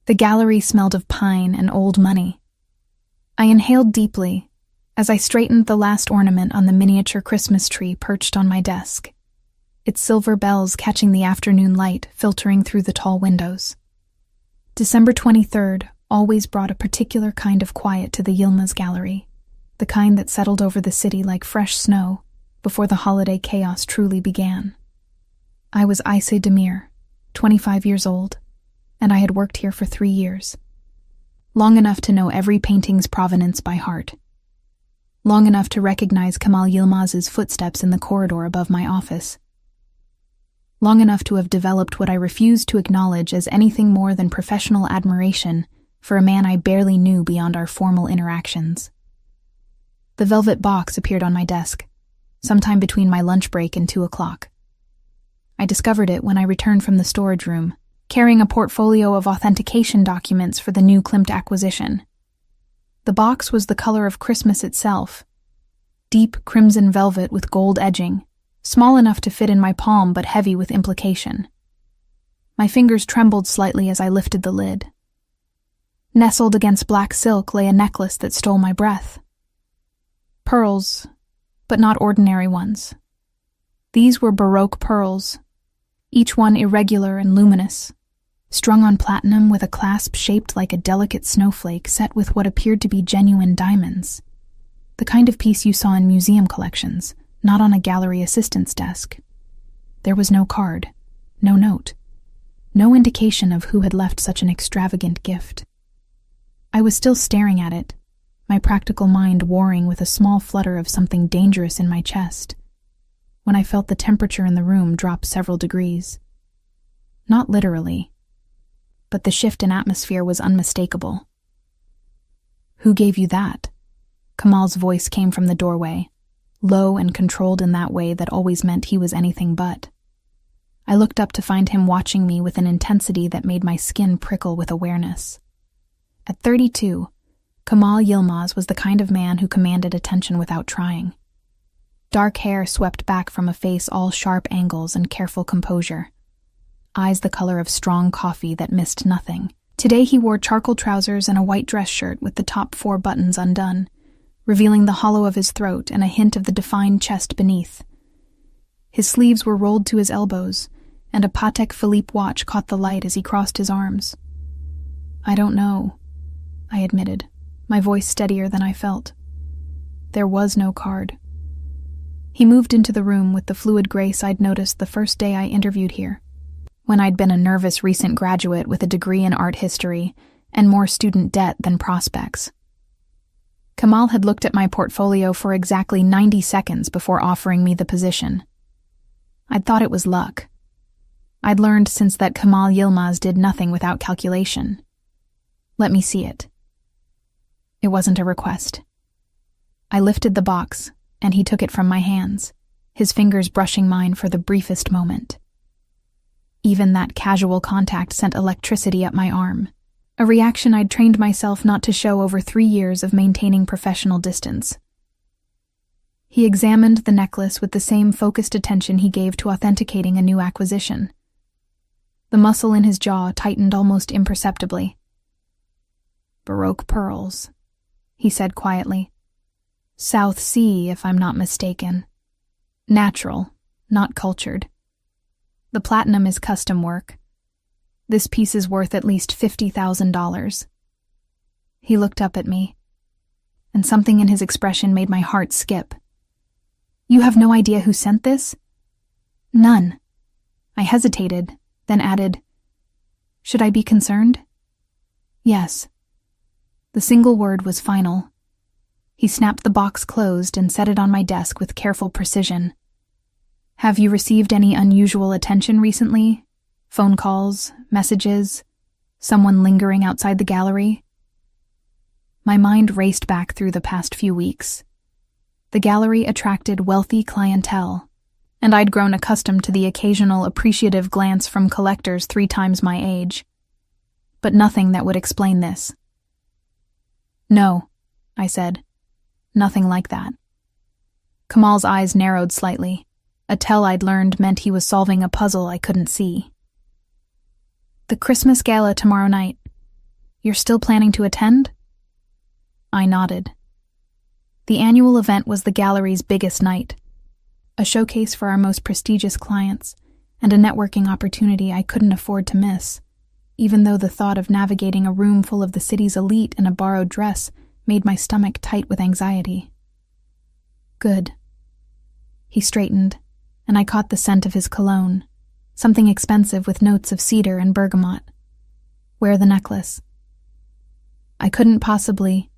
The gallery smelled of pine and old money. I inhaled deeply as I straightened the last ornament on the miniature Christmas tree perched on my desk, its silver bells catching the afternoon light filtering through the tall windows. December 23rd always brought a particular kind of quiet to the Yilmaz Gallery, the kind that settled over the city like fresh snow before the holiday chaos truly began. I was Aise Demir, 25 years old, and I had worked here for 3 years. Long enough to know every painting's provenance by heart. Long enough to recognize Kamal Yilmaz's footsteps in the corridor above my office. Long enough to have developed what I refused to acknowledge as anything more than professional admiration for a man I barely knew beyond our formal interactions. The velvet box appeared on my desk, sometime between my lunch break and 2 o'clock. I discovered it when I returned from the storage room, carrying a portfolio of authentication documents for the new Klimt acquisition. The box was the color of Christmas itself, deep crimson velvet with gold edging, small enough to fit in my palm but heavy with implication. My fingers trembled slightly as I lifted the lid. Nestled against black silk lay a necklace that stole my breath. Pearls, but not ordinary ones. These were Baroque pearls, each one irregular and luminous, strung on platinum with a clasp shaped like a delicate snowflake set with what appeared to be genuine diamonds. The kind of piece you saw in museum collections, not on a gallery assistant's desk. There was no card, no note, no indication of who had left such an extravagant gift. I was still staring at it, my practical mind warring with a small flutter of something dangerous in my chest, when I felt the temperature in the room drop several degrees. Not literally, but the shift in atmosphere was unmistakable. "Who gave you that?" Kamal's voice came from the doorway, low and controlled in that way that always meant he was anything but. I looked up to find him watching me with an intensity that made my skin prickle with awareness. At 32, Kamal Yilmaz was the kind of man who commanded attention without trying. Dark hair swept back from a face all sharp angles and careful composure. Eyes the color of strong coffee that missed nothing. Today he wore charcoal trousers and a white dress shirt with the top 4 buttons undone, revealing the hollow of his throat and a hint of the defined chest beneath. His sleeves were rolled to his elbows, and a Patek Philippe watch caught the light as he crossed his arms. "I don't know," I admitted, my voice steadier than I felt. "There was no card." He moved into the room with the fluid grace I'd noticed the first day I interviewed here, when I'd been a nervous recent graduate with a degree in art history and more student debt than prospects. Kamal had looked at my portfolio for exactly 90 seconds before offering me the position. I'd thought it was luck. I'd learned since that Kamal Yilmaz did nothing without calculation. "Let me see it." It wasn't a request. I lifted the box, and he took it from my hands, his fingers brushing mine for the briefest moment. Even that casual contact sent electricity up my arm, a reaction I'd trained myself not to show over 3 years of maintaining professional distance. He examined the necklace with the same focused attention he gave to authenticating a new acquisition. The muscle in his jaw tightened almost imperceptibly. "Baroque pearls," he said quietly. "South Sea, if I'm not mistaken. Natural, not cultured. The platinum is custom work. This piece is worth at least $50,000. He looked up at me, and something in his expression made my heart skip. "You have no idea who sent this?" "None." I hesitated, then added, "Should I be concerned?" "Yes." The single word was final. He snapped the box closed and set it on my desk with careful precision. "Have you received any unusual attention recently? Phone calls, messages, someone lingering outside the gallery?" My mind raced back through the past few weeks. The gallery attracted wealthy clientele, and I'd grown accustomed to the occasional appreciative glance from collectors 3 times my age. But nothing that would explain this. "No," I said. "Nothing like that." Kamal's eyes narrowed slightly. A tell I'd learned meant he was solving a puzzle I couldn't see. "The Christmas gala tomorrow night. You're still planning to attend? I nodded. The annual event was the gallery's biggest night, a showcase for our most prestigious clients, and a networking opportunity I couldn't afford to miss, even though the thought of navigating a room full of the city's elite in a borrowed dress made my stomach tight with anxiety. Good. He straightened, and I caught the scent of his cologne, something expensive with notes of cedar and bergamot. Wear the necklace. I couldn't possibly.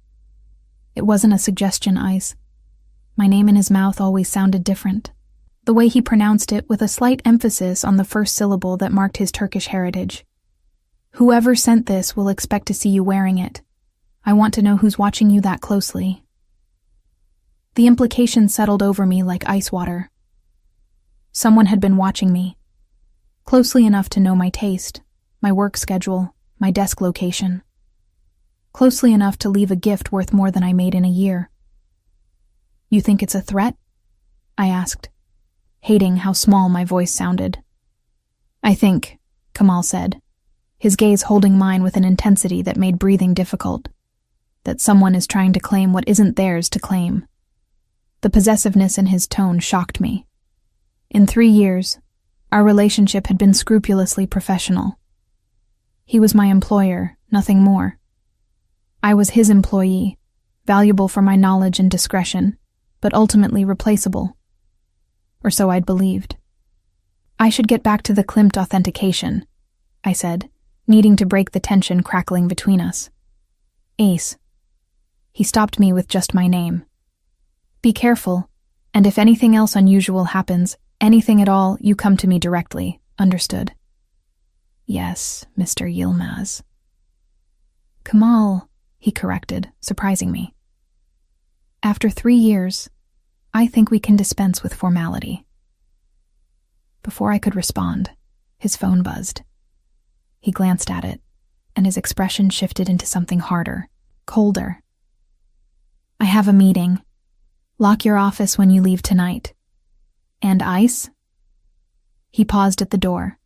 It wasn't a suggestion, Ice. My name in his mouth always sounded different. The way he pronounced it with a slight emphasis on the first syllable that marked his Turkish heritage. Whoever sent this will expect to see you wearing it. I want to know who's watching you that closely. The implication settled over me like ice water. Someone had been watching me, closely enough to know my taste, my work schedule, my desk location. Closely enough to leave a gift worth more than I made in a year. You think it's a threat? I asked, hating how small my voice sounded. I think, Kamal said, his gaze holding mine with an intensity that made breathing difficult, that someone is trying to claim what isn't theirs to claim. The possessiveness in his tone shocked me. In 3 years, our relationship had been scrupulously professional. He was my employer, nothing more. I was his employee, valuable for my knowledge and discretion, but ultimately replaceable. Or so I'd believed. I should get back to the Klimt authentication, I said, needing to break the tension crackling between us. Ace. He stopped me with just my name. Be careful, and if anything else unusual happens, anything at all, you come to me directly, understood? Yes, Mr. Yilmaz. Kamal, he corrected, surprising me. After 3 years, I think we can dispense with formality. Before I could respond, his phone buzzed. He glanced at it, and his expression shifted into something harder, colder. I have a meeting. Lock your office when you leave tonight. And Ice? He paused at the door.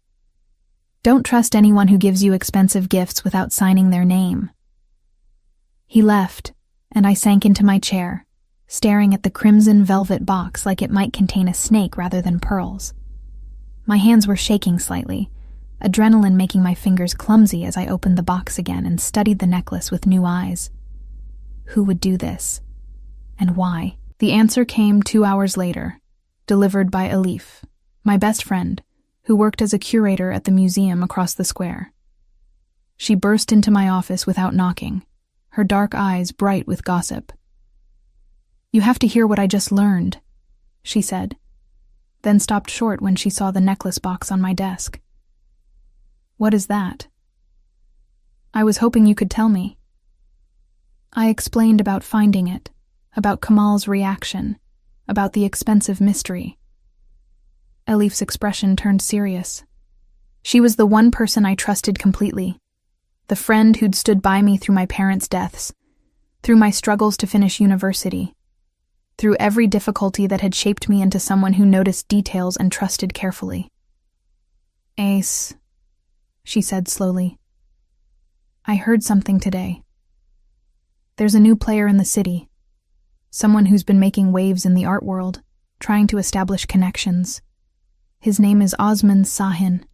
Don't trust anyone who gives you expensive gifts without signing their name. He left, and I sank into my chair, staring at the crimson velvet box like it might contain a snake rather than pearls. My hands were shaking slightly, adrenaline making my fingers clumsy as I opened the box again and studied the necklace with new eyes. Who would do this? And why? The answer came 2 hours later, delivered by Elif, my best friend, who worked as a curator at the museum across the square. She burst into my office without knocking, her dark eyes bright with gossip. You have to hear what I just learned, she said, then stopped short when she saw the necklace box on my desk. What is that? I was hoping you could tell me. I explained about finding it, about Kamal's reaction, about the expensive mystery. Elif's expression turned serious. She was the one person I trusted completely, the friend who'd stood by me through my parents' deaths, through my struggles to finish university, through every difficulty that had shaped me into someone who noticed details and trusted carefully. Ace, she said slowly. I heard something today. There's a new player in the city, someone who's been making waves in the art world, trying to establish connections. His name is Osman Sahin.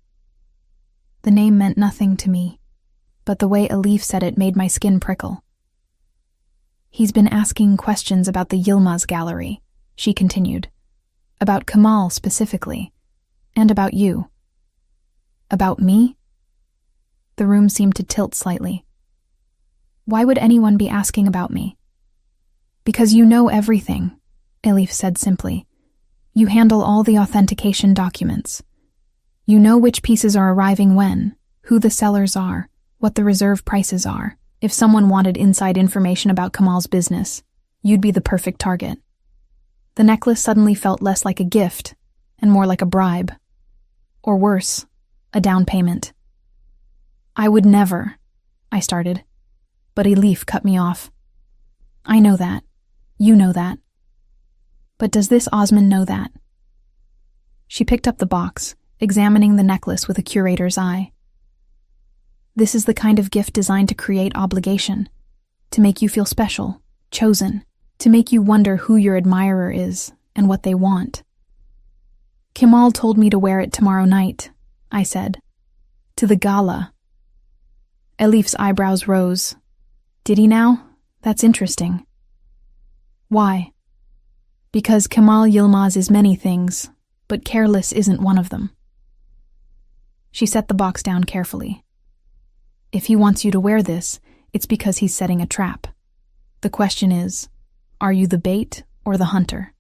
The name meant nothing to me, but the way Elif said it made my skin prickle. He's been asking questions about the Yilmaz Gallery, she continued. About Kamal specifically, and about you. About me? The room seemed to tilt slightly. Why would anyone be asking about me? Because you know everything, Elif said simply. You handle all the authentication documents. You know which pieces are arriving when, who the sellers are, what the reserve prices are. If someone wanted inside information about Kamal's business, you'd be the perfect target. The necklace suddenly felt less like a gift and more like a bribe. Or worse, a down payment. I would never, I started, but Elif cut me off. I know that. You know that. But does this Osman know that? She picked up the box, examining the necklace with a curator's eye. This is the kind of gift designed to create obligation, to make you feel special, chosen, to make you wonder who your admirer is and what they want. Kemal told me to wear it tomorrow night, I said. To the gala. Elif's eyebrows rose. Did he now? That's interesting. Why? Because Kemal Yilmaz is many things, but careless isn't one of them. She set the box down carefully. If he wants you to wear this, it's because he's setting a trap. The question is, are you the bait or the hunter?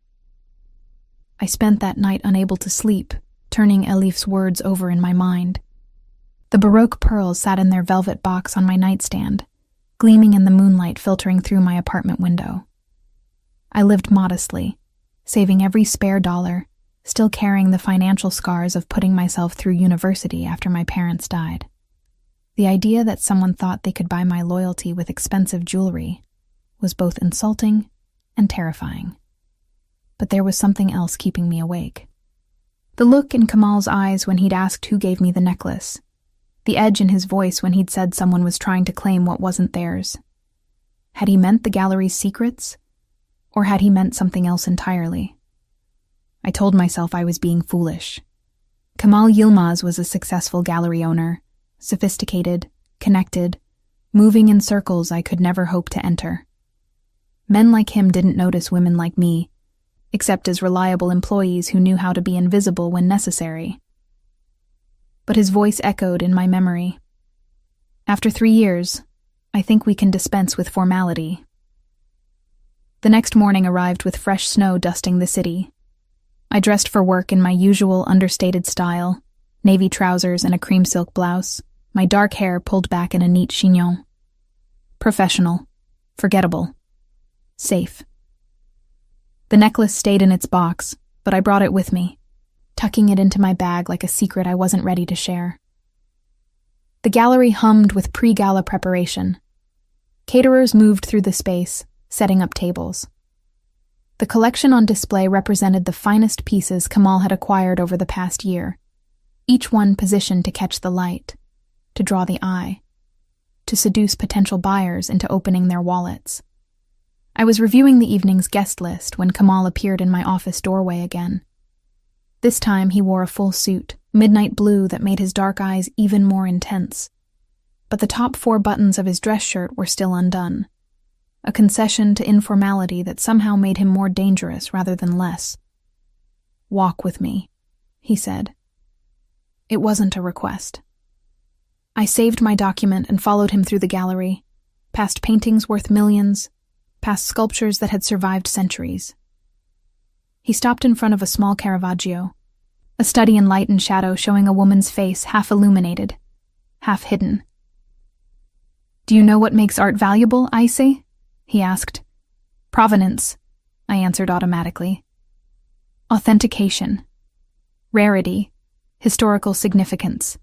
I spent that night unable to sleep, turning Elif's words over in my mind. The Baroque pearls sat in their velvet box on my nightstand, gleaming in the moonlight filtering through my apartment window. I lived modestly, saving every spare dollar, still carrying the financial scars of putting myself through university after my parents died. The idea that someone thought they could buy my loyalty with expensive jewelry was both insulting and terrifying. But there was something else keeping me awake. The look in Kemal's eyes when he'd asked who gave me the necklace, the edge in his voice when he'd said someone was trying to claim what wasn't theirs. Had he meant the gallery's secrets, or had he meant something else entirely? I told myself I was being foolish. Kemal Yilmaz was a successful gallery owner, sophisticated, connected, moving in circles I could never hope to enter. Men like him didn't notice women like me, except as reliable employees who knew how to be invisible when necessary. But his voice echoed in my memory. After 3 years, I think we can dispense with formality. The next morning arrived with fresh snow dusting the city. I dressed for work in my usual understated style, navy trousers and a cream silk blouse, my dark hair pulled back in a neat chignon. Professional, forgettable, safe. The necklace stayed in its box, but I brought it with me, tucking it into my bag like a secret I wasn't ready to share. The gallery hummed with pre-gala preparation. Caterers moved through the space, setting up tables. The collection on display represented the finest pieces Kemal had acquired over the past year, each one positioned to catch the light, to draw the eye, to seduce potential buyers into opening their wallets. I was reviewing the evening's guest list when Kemal appeared in my office doorway again. This time he wore a full suit, midnight blue that made his dark eyes even more intense. But the top 4 buttons of his dress shirt were still undone, a concession to informality that somehow made him more dangerous rather than less. "Walk with me," he said. It wasn't a request. I saved my document and followed him through the gallery, past paintings worth millions, past sculptures that had survived centuries. He stopped in front of a small Caravaggio, a study in light and shadow showing a woman's face half illuminated, half hidden. "Do you know what makes art valuable, Aise?" he asked. "Provenance," I answered automatically. "Authentication. Rarity. Historical significance.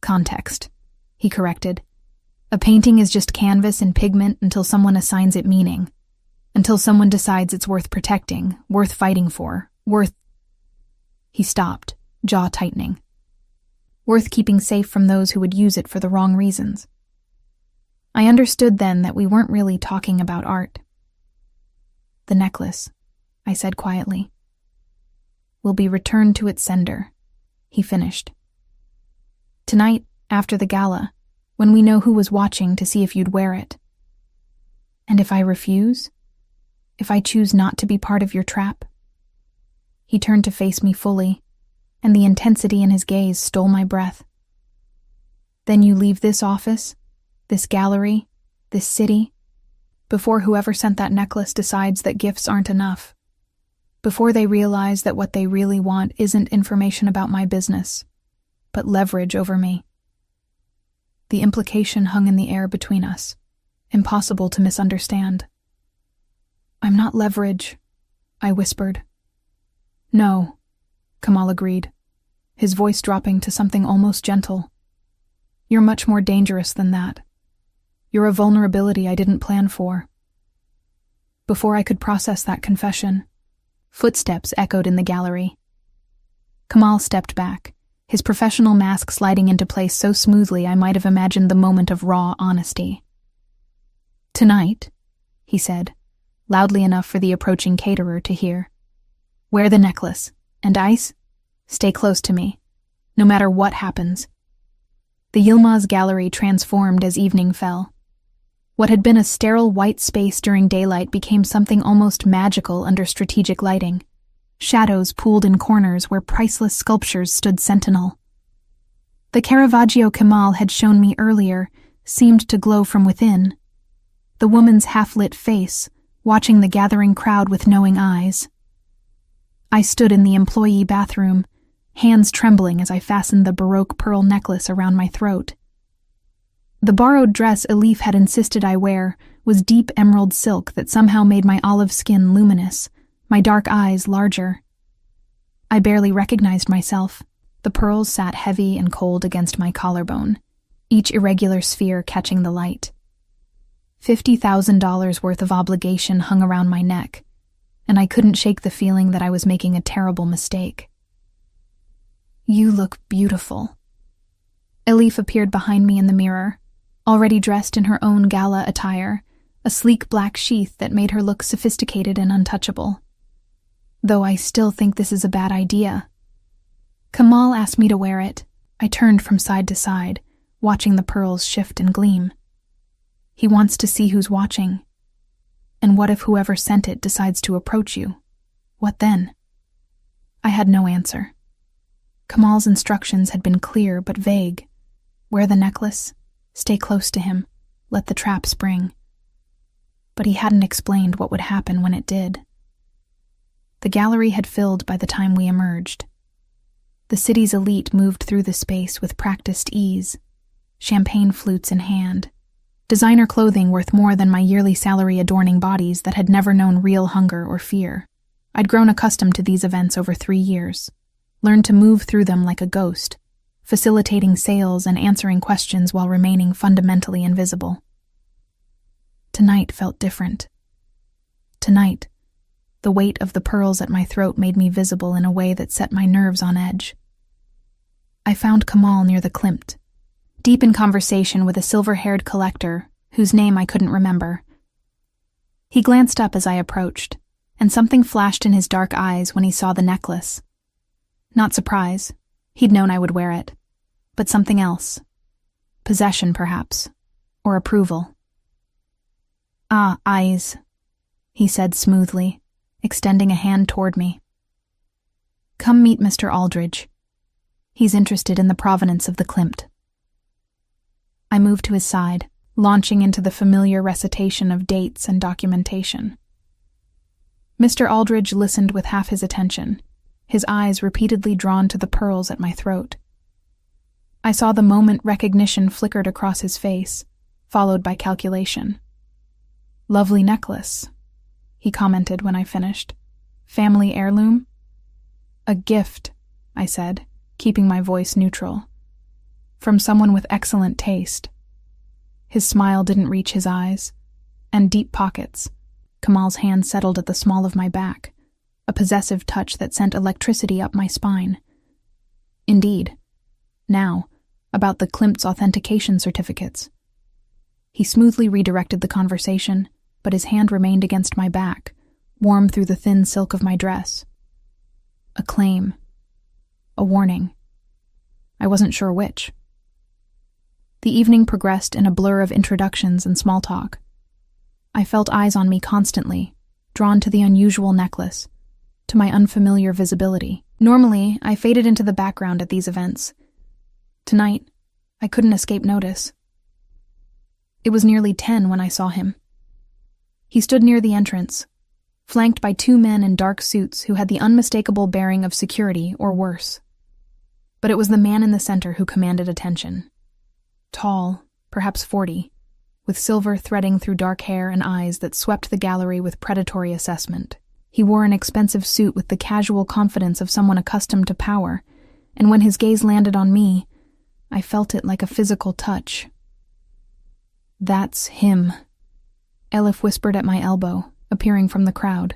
Context," he corrected. "A painting is just canvas and pigment until someone assigns it meaning, until someone decides it's worth protecting, worth fighting for, worth—" He stopped, jaw tightening. "Worth keeping safe from those who would use it for the wrong reasons." I understood then that we weren't really talking about art. "The necklace," I said quietly, "will be returned to its sender," he finished. "Tonight, after the gala, when we know who was watching to see if you'd wear it. And if I refuse? If I choose not to be part of your trap?" He turned to face me fully, and the intensity in his gaze stole my breath. "Then you leave this office, this gallery, this city, before whoever sent that necklace decides that gifts aren't enough, before they realize that what they really want isn't information about my business, but leverage over me." The implication hung in the air between us, impossible to misunderstand. "I'm not leverage," I whispered. "No," Kemal agreed, his voice dropping to something almost gentle. "You're much more dangerous than that. You're a vulnerability I didn't plan for." Before I could process that confession, footsteps echoed in the gallery. Kemal stepped back, his professional mask sliding into place so smoothly I might have imagined the moment of raw honesty. "Tonight," he said, loudly enough for the approaching caterer to hear. "Wear the necklace, and Ice, stay close to me, no matter what happens." The Yilmaz gallery transformed as evening fell. What had been a sterile white space during daylight became something almost magical under strategic lighting. Shadows pooled in corners where priceless sculptures stood sentinel. The Caravaggio Kemal had shown me earlier seemed to glow from within. The woman's half-lit face, watching the gathering crowd with knowing eyes. I stood in the employee bathroom, hands trembling as I fastened the Baroque pearl necklace around my throat. The borrowed dress Elif had insisted I wear was deep emerald silk that somehow made my olive skin luminous, my dark eyes larger. I barely recognized myself. The pearls sat heavy and cold against my collarbone, each irregular sphere catching the light. $50,000 worth of obligation hung around my neck, and I couldn't shake the feeling that I was making a terrible mistake. "You look beautiful." Elif appeared behind me in the mirror, already dressed in her own gala attire, a sleek black sheath that made her look sophisticated and untouchable. Though I still think this is a bad idea. Kemal asked me to wear it. I turned from side to side, watching the pearls shift and gleam. He wants to see who's watching. And what if whoever sent it decides to approach you? What then? I had no answer. Kemal's instructions had been clear but vague. Wear the necklace, stay close to him, let the trap spring. But he hadn't explained what would happen when it did. The gallery had filled by the time we emerged. The city's elite moved through the space with practiced ease, champagne flutes in hand, designer clothing worth more than my yearly salary adorning bodies that had never known real hunger or fear. I'd grown accustomed to these events over 3 years, learned to move through them like a ghost, facilitating sales and answering questions while remaining fundamentally invisible. Tonight felt different. Tonight, the weight of the pearls at my throat made me visible in a way that set my nerves on edge. I found Kemal near the Klimt, deep in conversation with a silver-haired collector whose name I couldn't remember. He glanced up as I approached, and something flashed in his dark eyes when he saw the necklace. Not surprise. He'd known I would wear it. But something else. Possession, perhaps. Or approval. "Ah, eyes," he said smoothly, extending a hand toward me. "Come meet Mr. Aldridge. He's interested in the provenance of the Klimt." I moved to his side, launching into the familiar recitation of dates and documentation. Mr. Aldridge listened with half his attention, his eyes repeatedly drawn to the pearls at my throat. I saw the moment recognition flickered across his face, followed by calculation. "Lovely necklace," he commented when I finished. "Family heirloom?" "A gift," I said, keeping my voice neutral. "From someone with excellent taste." His smile didn't reach his eyes. And deep pockets. Kemal's hand settled at the small of my back, a possessive touch that sent electricity up my spine. Indeed. Now, about the Klimt's authentication certificates. He smoothly redirected the conversation, but his hand remained against my back, warm through the thin silk of my dress. A claim. A warning. I wasn't sure which. The evening progressed in a blur of introductions and small talk. I felt eyes on me constantly, drawn to the unusual necklace, to my unfamiliar visibility. Normally, I faded into the background at these events. Tonight, I couldn't escape notice. It was nearly 10 when I saw him. He stood near the entrance, flanked by 2 men in dark suits who had the unmistakable bearing of security or worse. But it was the man in the center who commanded attention. Tall, perhaps 40, with silver threading through dark hair and eyes that swept the gallery with predatory assessment. He wore an expensive suit with the casual confidence of someone accustomed to power, and when his gaze landed on me, I felt it like a physical touch. "That's him," Elif whispered at my elbow, appearing from the crowd.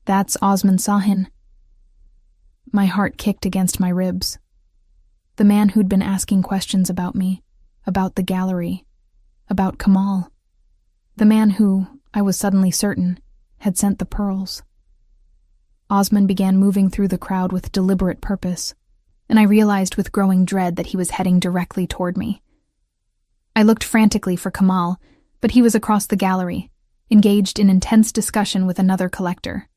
"That's Osman Sahin." My heart kicked against my ribs. The man who'd been asking questions about me, about the gallery, about Kamal. The man who, I was suddenly certain, had sent the pearls. Osman began moving through the crowd with deliberate purpose, and I realized with growing dread that he was heading directly toward me. I looked frantically for Kamal, but he was across the gallery, engaged in intense discussion with another collector.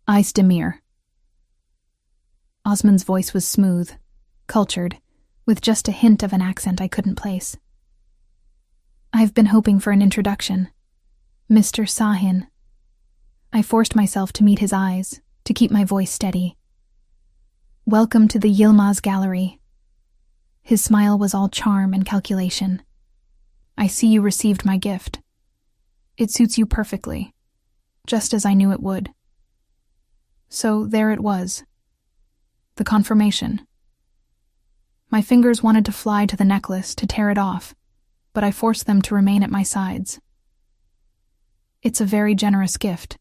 Ice Demir. Osman's voice was smooth, cultured, with just a hint of an accent I couldn't place. I've been hoping for an introduction. Mr. Sahin. I forced myself to meet his eyes, to keep my voice steady. Welcome to the Yilmaz Gallery. His smile was all charm and calculation. I see you received my gift. It suits you perfectly, just as I knew it would. So there it was. The confirmation. My fingers wanted to fly to the necklace, to tear it off, but I forced them to remain at my sides. It's a very generous gift,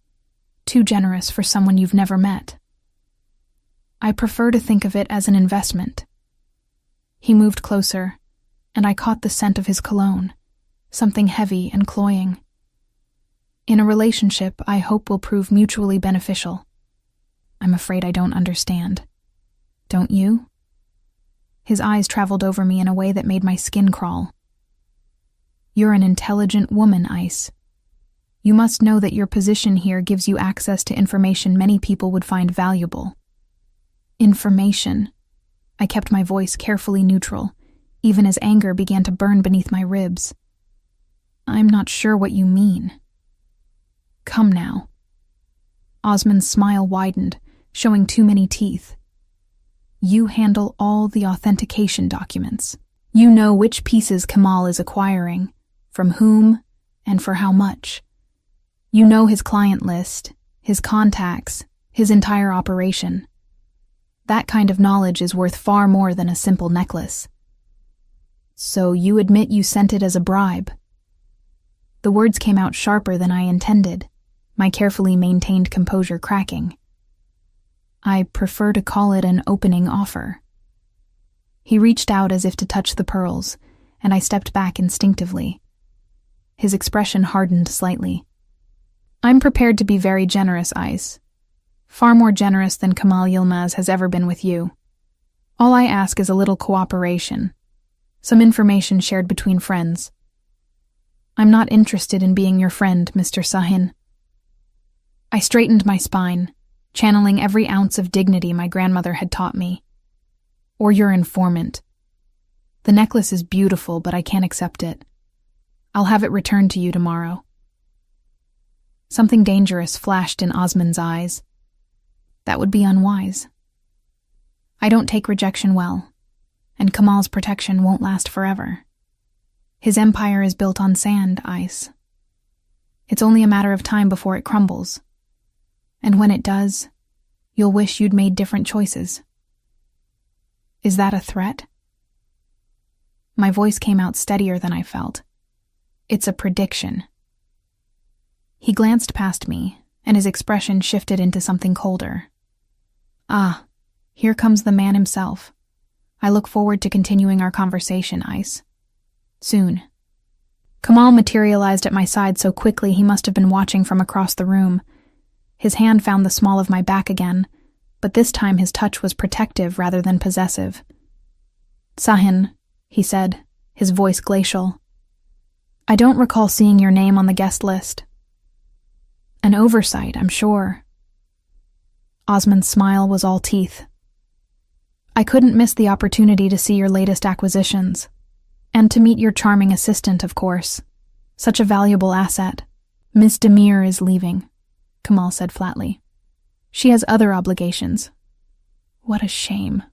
too generous for someone you've never met. I prefer to think of it as an investment. He moved closer, and I caught the scent of his cologne, something heavy and cloying. In a relationship, I hope will prove mutually beneficial. I'm afraid I don't understand. Don't you? His eyes traveled over me in a way that made my skin crawl. You're an intelligent woman, Ice. You must know that your position here gives you access to information many people would find valuable. Information. I kept my voice carefully neutral, even as anger began to burn beneath my ribs. I'm not sure what you mean. Come now. Osman's smile widened, showing too many teeth. You handle all the authentication documents. You know which pieces Kamal is acquiring, from whom, and for how much. You know his client list, his contacts, his entire operation. That kind of knowledge is worth far more than a simple necklace. So you admit you sent it as a bribe. The words came out sharper than I intended, my carefully maintained composure cracking. I prefer to call it an opening offer. He reached out as if to touch the pearls, and I stepped back instinctively. His expression hardened slightly. I'm prepared to be very generous, Ice. Far more generous than Kamal Yilmaz has ever been with you. All I ask is a little cooperation, some information shared between friends. I'm not interested in being your friend, Mr. Sahin. I straightened my spine, channeling every ounce of dignity my grandmother had taught me. Or your informant. The necklace is beautiful, but I can't accept it. I'll have it returned to you tomorrow. Something dangerous flashed in Osman's eyes. That would be unwise. I don't take rejection well, and Kamal's protection won't last forever. His empire is built on sand, Ice. It's only a matter of time before it crumbles. And when it does, you'll wish you'd made different choices. Is that a threat? My voice came out steadier than I felt. It's a prediction. He glanced past me, and his expression shifted into something colder. Ah, here comes the man himself. I look forward to continuing our conversation, Ice. Soon. Kamal materialized at my side so quickly he must have been watching from across the room. His hand found the small of my back again, but this time his touch was protective rather than possessive. Sahin, he said, his voice glacial. I don't recall seeing your name on the guest list. An oversight, I'm sure. Osman's smile was all teeth. I couldn't miss the opportunity to see your latest acquisitions. And to meet your charming assistant, of course. Such a valuable asset. Miss Demir is leaving, Kamal said flatly. She has other obligations. What a shame.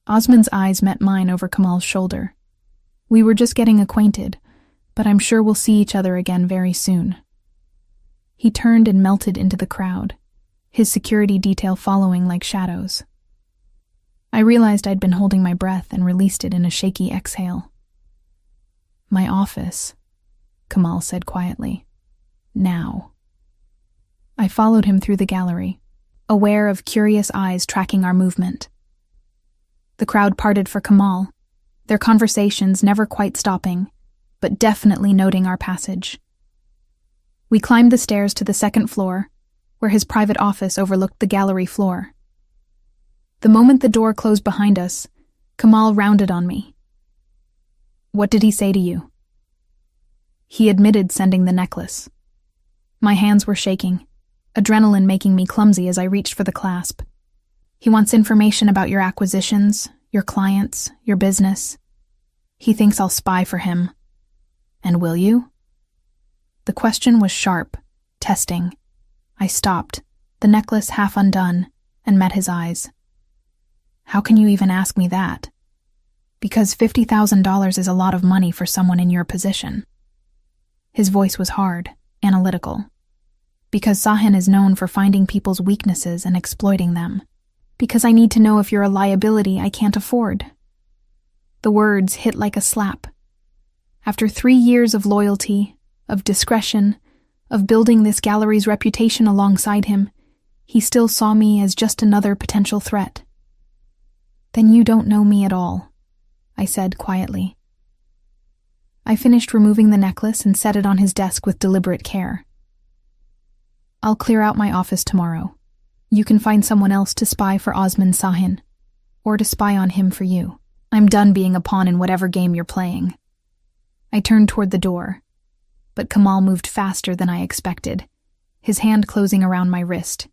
Osman's eyes met mine over Kamal's shoulder. We were just getting acquainted, but I'm sure we'll see each other again very soon. He turned and melted into the crowd, his security detail following like shadows. I realized I'd been holding my breath and released it in a shaky exhale. My office, Kamal said quietly. Now. I followed him through the gallery, aware of curious eyes tracking our movement. The crowd parted for Kamal, their conversations never quite stopping, but definitely noting our passage. We climbed the stairs to the second floor, where his private office overlooked the gallery floor. The moment the door closed behind us, Kamal rounded on me. "What did he say to you?" He admitted sending the necklace. My hands were shaking, adrenaline making me clumsy as I reached for the clasp. "He wants information about your acquisitions, your clients, your business. He thinks I'll spy for him. And will you?" The question was sharp, testing. I stopped, the necklace half undone, and met his eyes. "How can you even ask me that?" "Because $50,000 is a lot of money for someone in your position." His voice was hard, analytical. "Because Sahin is known for finding people's weaknesses and exploiting them. Because I need to know if you're a liability I can't afford." The words hit like a slap. After 3 years of loyalty, of discretion, of building this gallery's reputation alongside him, he still saw me as just another potential threat. "Then you don't know me at all," I said quietly. I finished removing the necklace and set it on his desk with deliberate care. "I'll clear out my office tomorrow. You can find someone else to spy for Osman Sahin, or to spy on him for you. I'm done being a pawn in whatever game you're playing." I turned toward the door, but Kamal moved faster than I expected, his hand closing around my wrist.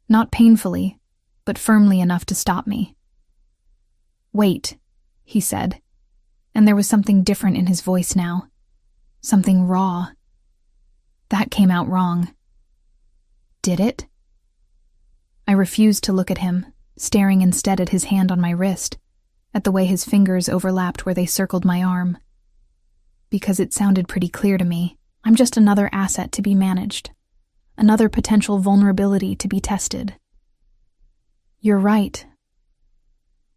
Not painfully, but firmly enough to stop me. "Wait," he said, and there was something different in his voice now. Something raw. That came out wrong. Did it? I refused to look at him, staring instead at his hand on my wrist, at the way his fingers overlapped where they circled my arm. Because it sounded pretty clear to me, I'm just another asset to be managed, another potential vulnerability to be tested. You're right.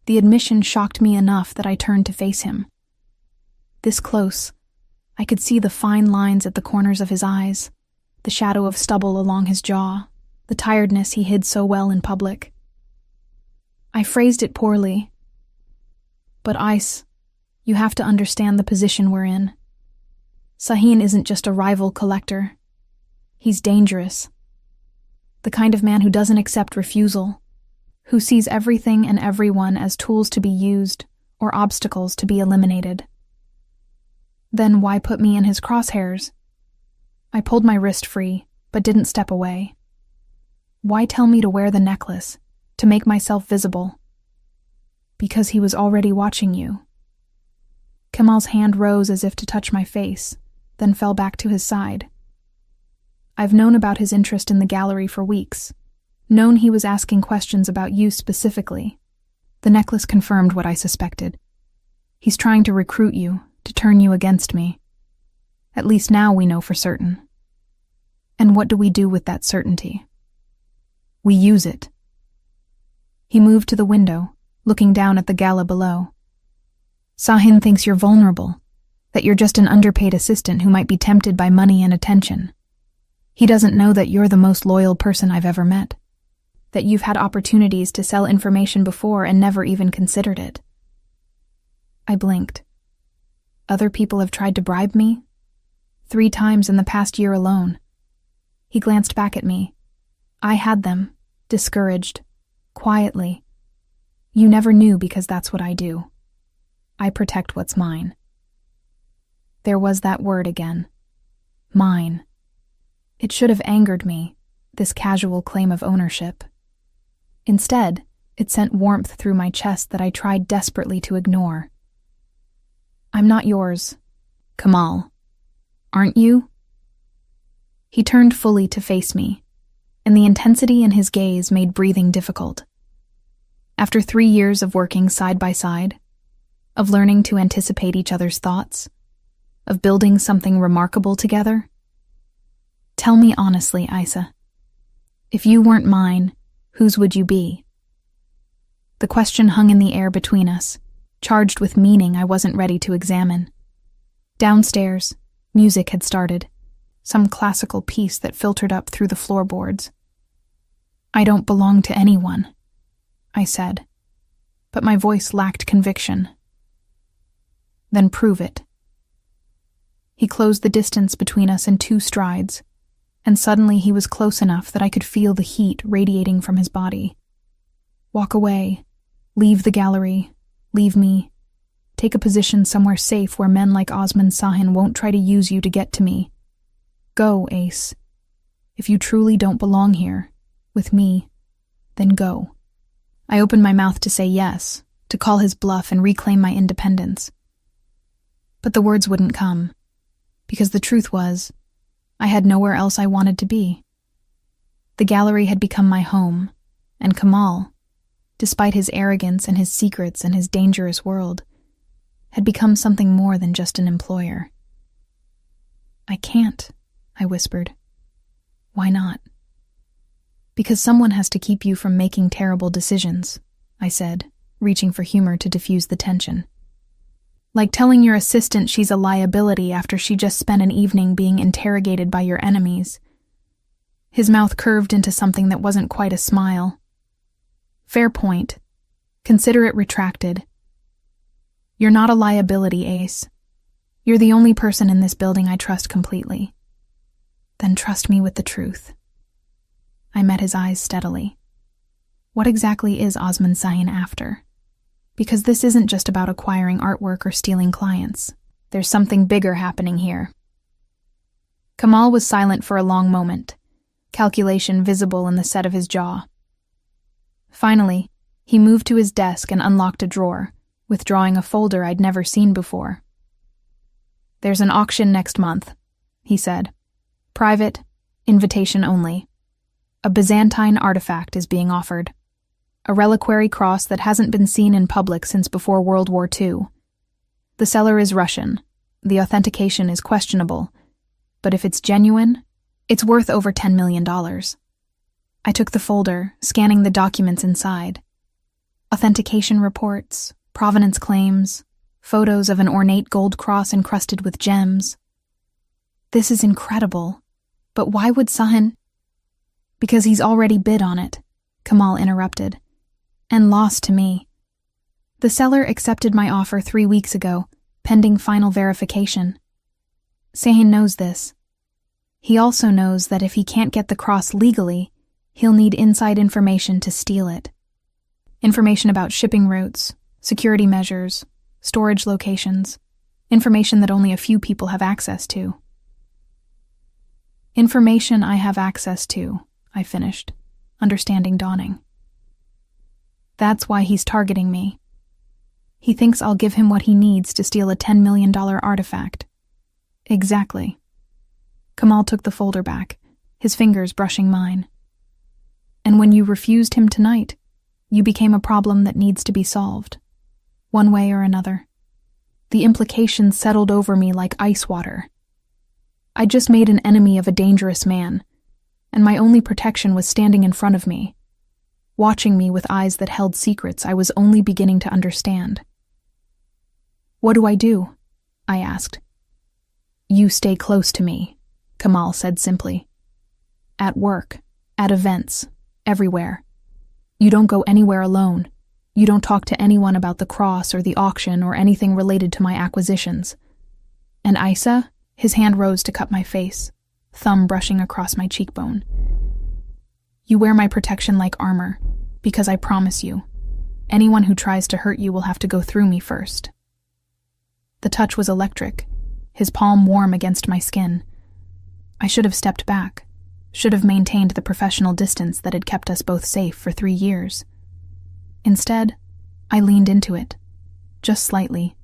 The admission shocked me enough that I turned to face him. This close, I could see the fine lines at the corners of his eyes, the shadow of stubble along his jaw, the tiredness he hid so well in public. I phrased it poorly. But Ice, you have to understand the position we're in. Sahin isn't just a rival collector. He's dangerous. The kind of man who doesn't accept refusal, who sees everything and everyone as tools to be used or obstacles to be eliminated. Then why put me in his crosshairs? I pulled my wrist free, but didn't step away. Why tell me to wear the necklace, to make myself visible? Because he was already watching you. Kamal's hand rose as if to touch my face, then fell back to his side. I've known about his interest in the gallery for weeks, known he was asking questions about you specifically. The necklace confirmed what I suspected. He's trying to recruit you, to turn you against me. At least now we know for certain. And what do we do with that certainty? We use it. He moved to the window, looking down at the gala below. Sahin thinks you're vulnerable, that you're just an underpaid assistant who might be tempted by money and attention. He doesn't know that you're the most loyal person I've ever met, that you've had opportunities to sell information before and never even considered it. I blinked. Other people have tried to bribe me? 3 times in the past year alone. He glanced back at me. I had them, discouraged, quietly. You never knew because that's what I do. I protect what's mine. There was that word again. Mine. It should have angered me, this casual claim of ownership. Instead, it sent warmth through my chest that I tried desperately to ignore. I'm not yours, Kamal. Aren't you? He turned fully to face me, and the intensity in his gaze made breathing difficult. After 3 years of working side by side, of learning to anticipate each other's thoughts, of building something remarkable together, tell me honestly, Isa, if you weren't mine, whose would you be? The question hung in the air between us, charged with meaning I wasn't ready to examine. Downstairs, music had started, some classical piece that filtered up through the floorboards. I don't belong to anyone, I said, but my voice lacked conviction. Then prove it. He closed the distance between us in 2 strides, and suddenly he was close enough that I could feel the heat radiating from his body. Walk away. Leave the gallery. Leave me. Take a position somewhere safe where men like Osman Sahin won't try to use you to get to me. Go, Ace. If you truly don't belong here, with me, then go. I opened my mouth to say yes, to call his bluff and reclaim my independence. But the words wouldn't come, because the truth was, I had nowhere else I wanted to be. The gallery had become my home, and Kamal, despite his arrogance and his secrets and his dangerous world, had become something more than just an employer. I can't, I whispered. Why not? Because someone has to keep you from making terrible decisions, I said, reaching for humor to diffuse the tension. Like telling your assistant she's a liability after she just spent an evening being interrogated by your enemies. His mouth curved into something that wasn't quite a smile. Fair point. Consider it retracted. You're not a liability, Ace. You're the only person in this building I trust completely. Then trust me with the truth. I met his eyes steadily. What exactly is Osman Sahin after? Because this isn't just about acquiring artwork or stealing clients. There's something bigger happening here. Kamal was silent for a long moment, calculation visible in the set of his jaw. Finally, he moved to his desk and unlocked a drawer, withdrawing a folder I'd never seen before. There's an auction next month, he said. Private, invitation only. A Byzantine artifact is being offered. A reliquary cross that hasn't been seen in public since before World War II. The seller is Russian. The authentication is questionable. But if it's genuine, it's worth over $10 million. I took the folder, scanning the documents inside. Authentication reports, provenance claims, photos of an ornate gold cross encrusted with gems. This is incredible. But why would Sahin? Because he's already bid on it, Kamal interrupted. And lost to me. The seller accepted my offer 3 weeks ago, pending final verification. Sahin knows this. He also knows that if he can't get the cross legally, he'll need inside information to steal it. Information about shipping routes, security measures, storage locations, information that only a few people have access to. Information I have access to, I finished, understanding dawning. That's why he's targeting me. He thinks I'll give him what he needs to steal a $10 million artifact. Exactly. Kamal took the folder back, his fingers brushing mine. And when you refused him tonight, you became a problem that needs to be solved, one way or another. The implications settled over me like ice water. I just made an enemy of a dangerous man, and my only protection was standing in front of me, watching me with eyes that held secrets I was only beginning to understand. What do I do? I asked. You stay close to me, Kamal said simply. At work, at events, everywhere. You don't go anywhere alone. You don't talk to anyone about the cross or the auction or anything related to my acquisitions. And Isa? His hand rose to cut my face, thumb brushing across my cheekbone. You wear my protection like armor, because I promise you, anyone who tries to hurt you will have to go through me first. The touch was electric, his palm warm against my skin. I should have stepped back, should have maintained the professional distance that had kept us both safe for 3 years. Instead, I leaned into it, just slightly,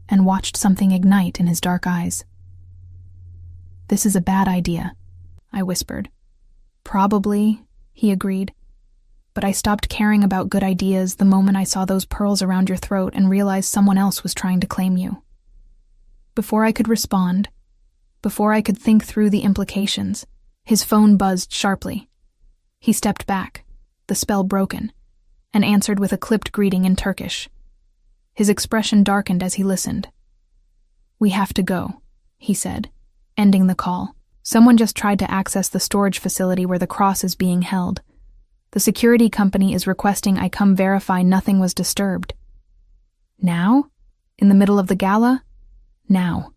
and watched something ignite in his dark eyes. This is a bad idea, I whispered. Probably, he agreed. But I stopped caring about good ideas the moment I saw those pearls around your throat and realized someone else was trying to claim you. Before I could respond, before I could think through the implications, his phone buzzed sharply. He stepped back, the spell broken, and answered with a clipped greeting in Turkish. His expression darkened as he listened. We have to go, he said, ending the call. Someone just tried to access the storage facility where the cross is being held. The security company is requesting I come verify nothing was disturbed. Now? In the middle of the gala? Now.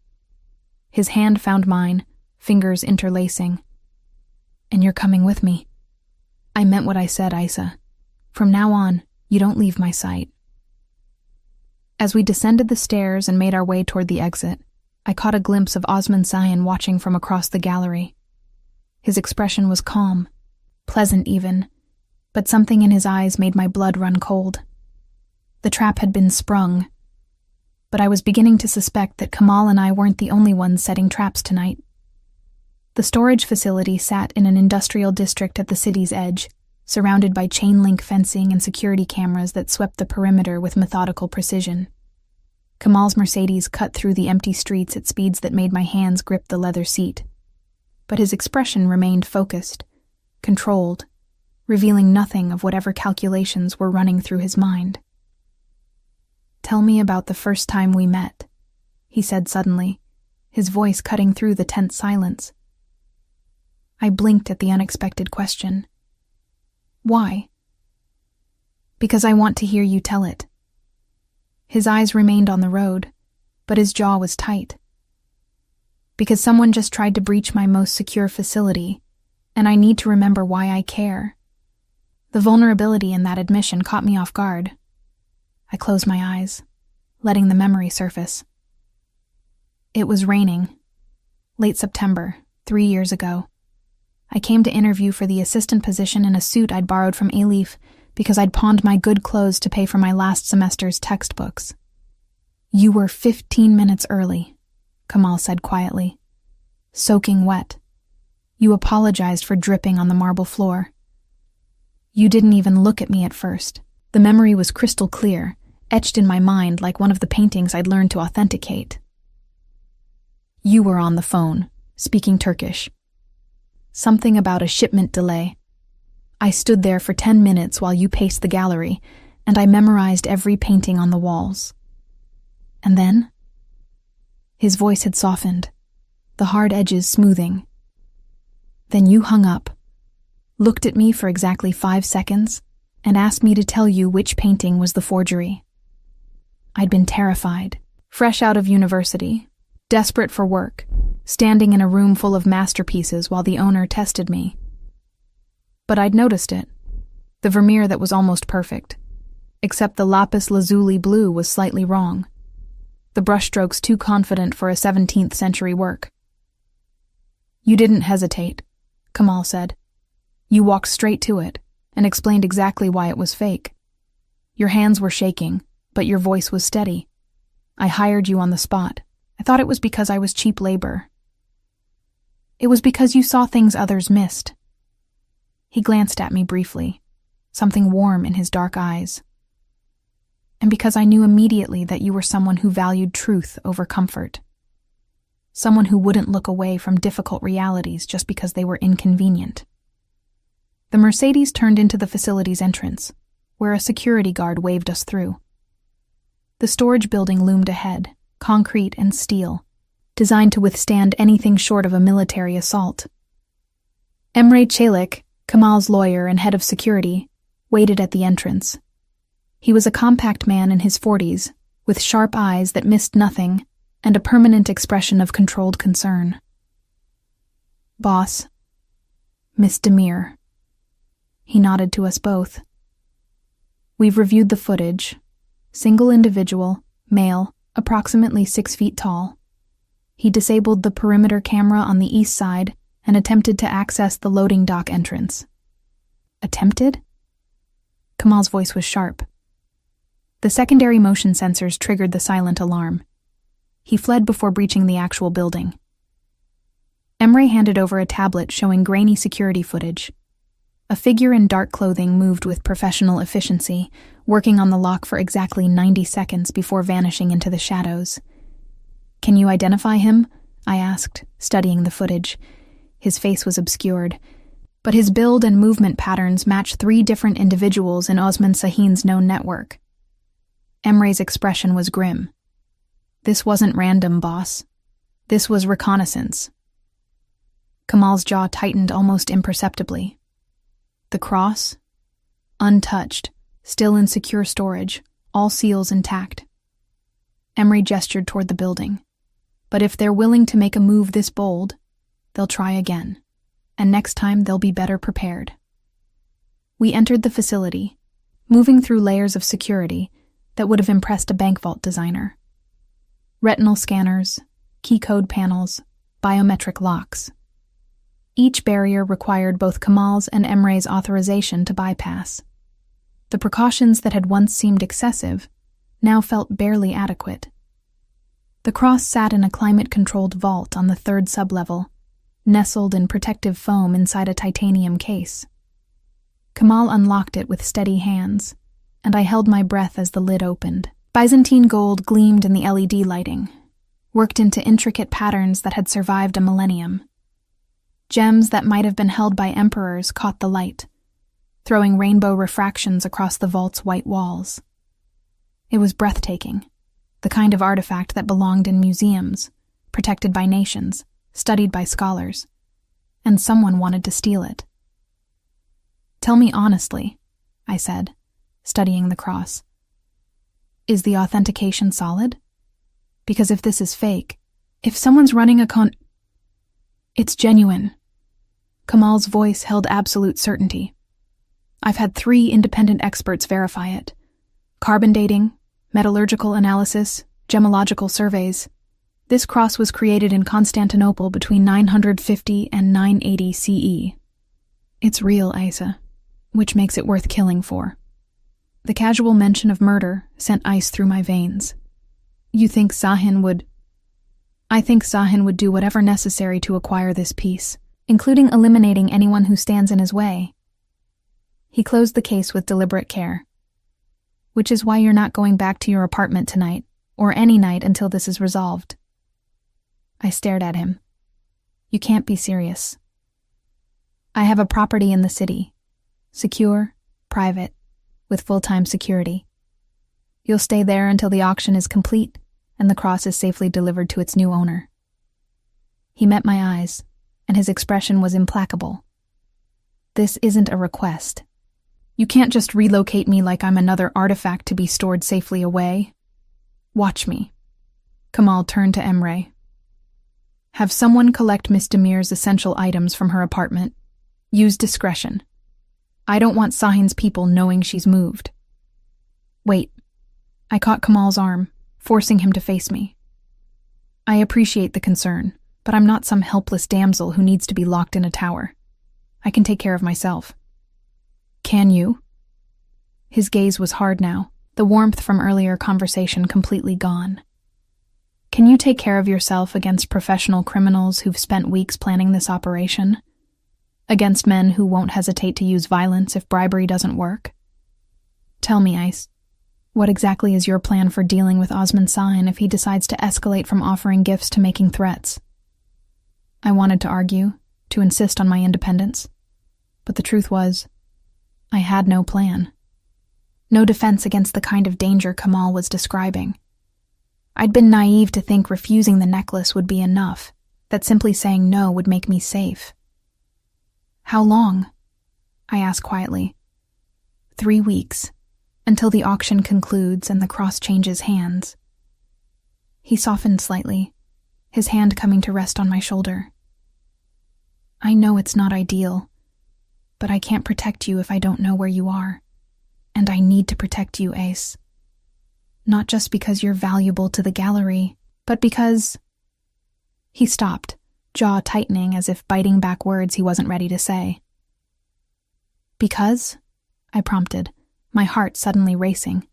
His hand found mine, fingers interlacing. And you're coming with me. I meant what I said, Isa. From now on, you don't leave my sight. As we descended the stairs and made our way toward the exit, I caught a glimpse of Osman Sayan watching from across the gallery. His expression was calm, pleasant even, but something in his eyes made my blood run cold. The trap had been sprung, but I was beginning to suspect that Kamal and I weren't the only ones setting traps tonight. The storage facility sat in an industrial district at the city's edge, surrounded by chain-link fencing and security cameras that swept the perimeter with methodical precision. Kamal's Mercedes cut through the empty streets at speeds that made my hands grip the leather seat. But his expression remained focused, controlled, revealing nothing of whatever calculations were running through his mind. "Tell me about the first time we met," he said suddenly, his voice cutting through the tense silence. I blinked at the unexpected question. "Why?" "Because I want to hear you tell it." His eyes remained on the road, but his jaw was tight. "Because someone just tried to breach my most secure facility, and I need to remember why I care." The vulnerability in that admission caught me off guard. I closed my eyes, letting the memory surface. It was raining. Late September, 3 years ago. I came to interview for the assistant position in a suit I'd borrowed from Alif because I'd pawned my good clothes to pay for my last semester's textbooks. "You were 15 minutes early," Kamal said quietly. "Soaking wet. You apologized for dripping on the marble floor. You didn't even look at me at first." The memory was crystal clear, etched in my mind like one of the paintings I'd learned to authenticate. "You were on the phone, speaking Turkish. Something about a shipment delay. I stood there for 10 minutes while you paced the gallery, and I memorized every painting on the walls. And then?" His voice had softened, the hard edges smoothing. "Then you hung up, looked at me for exactly 5 seconds, and asked me to tell you which painting was the forgery. I'd been terrified, fresh out of university, desperate for work, standing in a room full of masterpieces while the owner tested me. But I'd noticed it, the Vermeer that was almost perfect, except the lapis lazuli blue was slightly wrong, the brushstrokes too confident for a 17th century work." "You didn't hesitate," Kamal said. "You walked straight to it and explained exactly why it was fake. Your hands were shaking, but your voice was steady. I hired you on the spot. I thought it was because I was cheap labor. It was because you saw things others missed." He glanced at me briefly, something warm in his dark eyes. "And because I knew immediately that you were someone who valued truth over comfort. Someone who wouldn't look away from difficult realities just because they were inconvenient." The Mercedes turned into the facility's entrance, where a security guard waved us through. The storage building loomed ahead, concrete and steel, designed to withstand anything short of a military assault. Emre Çelik, Kamal's lawyer and head of security, waited at the entrance. He was a compact man in his 40s, with sharp eyes that missed nothing and a permanent expression of controlled concern. "Boss, Miss Demir." He nodded to us both. "We've reviewed the footage. Single individual, male, approximately 6 feet tall. He disabled the perimeter camera on the east side and attempted to access the loading dock entrance." "Attempted?" Kamal's voice was sharp. The secondary motion sensors triggered the silent alarm. He fled before breaching the actual building. Emre handed over a tablet showing grainy security footage. A figure in dark clothing moved with professional efficiency, working on the lock for exactly 90 seconds before vanishing into the shadows. "Can you identify him?" I asked, studying the footage. His face was obscured, but his build and movement patterns matched 3 different individuals in Osman Sahin's known network. Emre's expression was grim. "This wasn't random, boss. This was reconnaissance." Kamal's jaw tightened almost imperceptibly. "The cross? untouched, still in secure storage, all seals intact. Emre gestured toward the building. But if they're willing to make a move this bold, they'll try again, and next time they'll be better prepared. We entered the facility, moving through layers of security that would have impressed a bank vault designer. Retinal scanners, key code panels, biometric locks. Each barrier required both Kamal's and Emre's authorization to bypass. The precautions that had once seemed excessive now felt barely adequate. The cross sat in a climate-controlled vault on the third sublevel, nestled in protective foam inside a titanium case. Kamal unlocked it with steady hands, and I held my breath as the lid opened. Byzantine gold gleamed in the LED lighting, worked into intricate patterns that had survived a millennium. Gems that might have been held by emperors caught the light, throwing rainbow refractions across the vault's white walls. It was breathtaking, the kind of artifact that belonged in museums, protected by nations, studied by scholars, and someone wanted to steal it. "Tell me honestly," I said, studying the cross. "Is the authentication solid? Because if this is fake, if someone's running a It's genuine." Kamal's voice held absolute certainty. "I've had 3 independent experts verify it. Carbon dating, metallurgical analysis, gemological surveys. This cross was created in Constantinople between 950 and 980 CE. It's real, Isa, which makes it worth killing for." The casual mention of murder sent ice through my veins. "You think Sahin would—" "I think Sahin would do whatever necessary to acquire this piece, including eliminating anyone who stands in his way." He closed the case with deliberate care. "Which is why you're not going back to your apartment tonight, or any night until this is resolved." I stared at him. "You can't be serious." "I have a property in the city. Secure, private, with full-time security. You'll stay there until the auction is complete and the cross is safely delivered to its new owner." He met my eyes, and his expression was implacable. "This isn't a request. You can't just relocate me like I'm another artifact to be stored safely away. Watch me." Kamal turned to Emre. "Have someone collect Miss Demir's essential items from her apartment. Use discretion. I don't want Sahin's people knowing she's moved." "Wait." I caught Kamal's arm, forcing him to face me. "I appreciate the concern, but I'm not some helpless damsel who needs to be locked in a tower. I can take care of myself." "Can you?" His gaze was hard now, the warmth from earlier conversation completely gone. "Can you take care of yourself against professional criminals who've spent weeks planning this operation? Against men who won't hesitate to use violence if bribery doesn't work? Tell me, Ice, what exactly is your plan for dealing with Osman Sahin if he decides to escalate from offering gifts to making threats?" I wanted to argue, to insist on my independence, but the truth was, I had no plan. No defense against the kind of danger Kamal was describing. I'd been naive to think refusing the necklace would be enough, that simply saying no would make me safe. "How long?" I asked quietly. 3 weeks, until the auction concludes and the cross changes hands." He softened slightly, his hand coming to rest on my shoulder. "I know it's not ideal, but I can't protect you if I don't know where you are. And I need to protect you, Ace. Not just because you're valuable to the gallery, but because—" He stopped, jaw tightening as if biting back words he wasn't ready to say. "Because?" I prompted, my heart suddenly racing.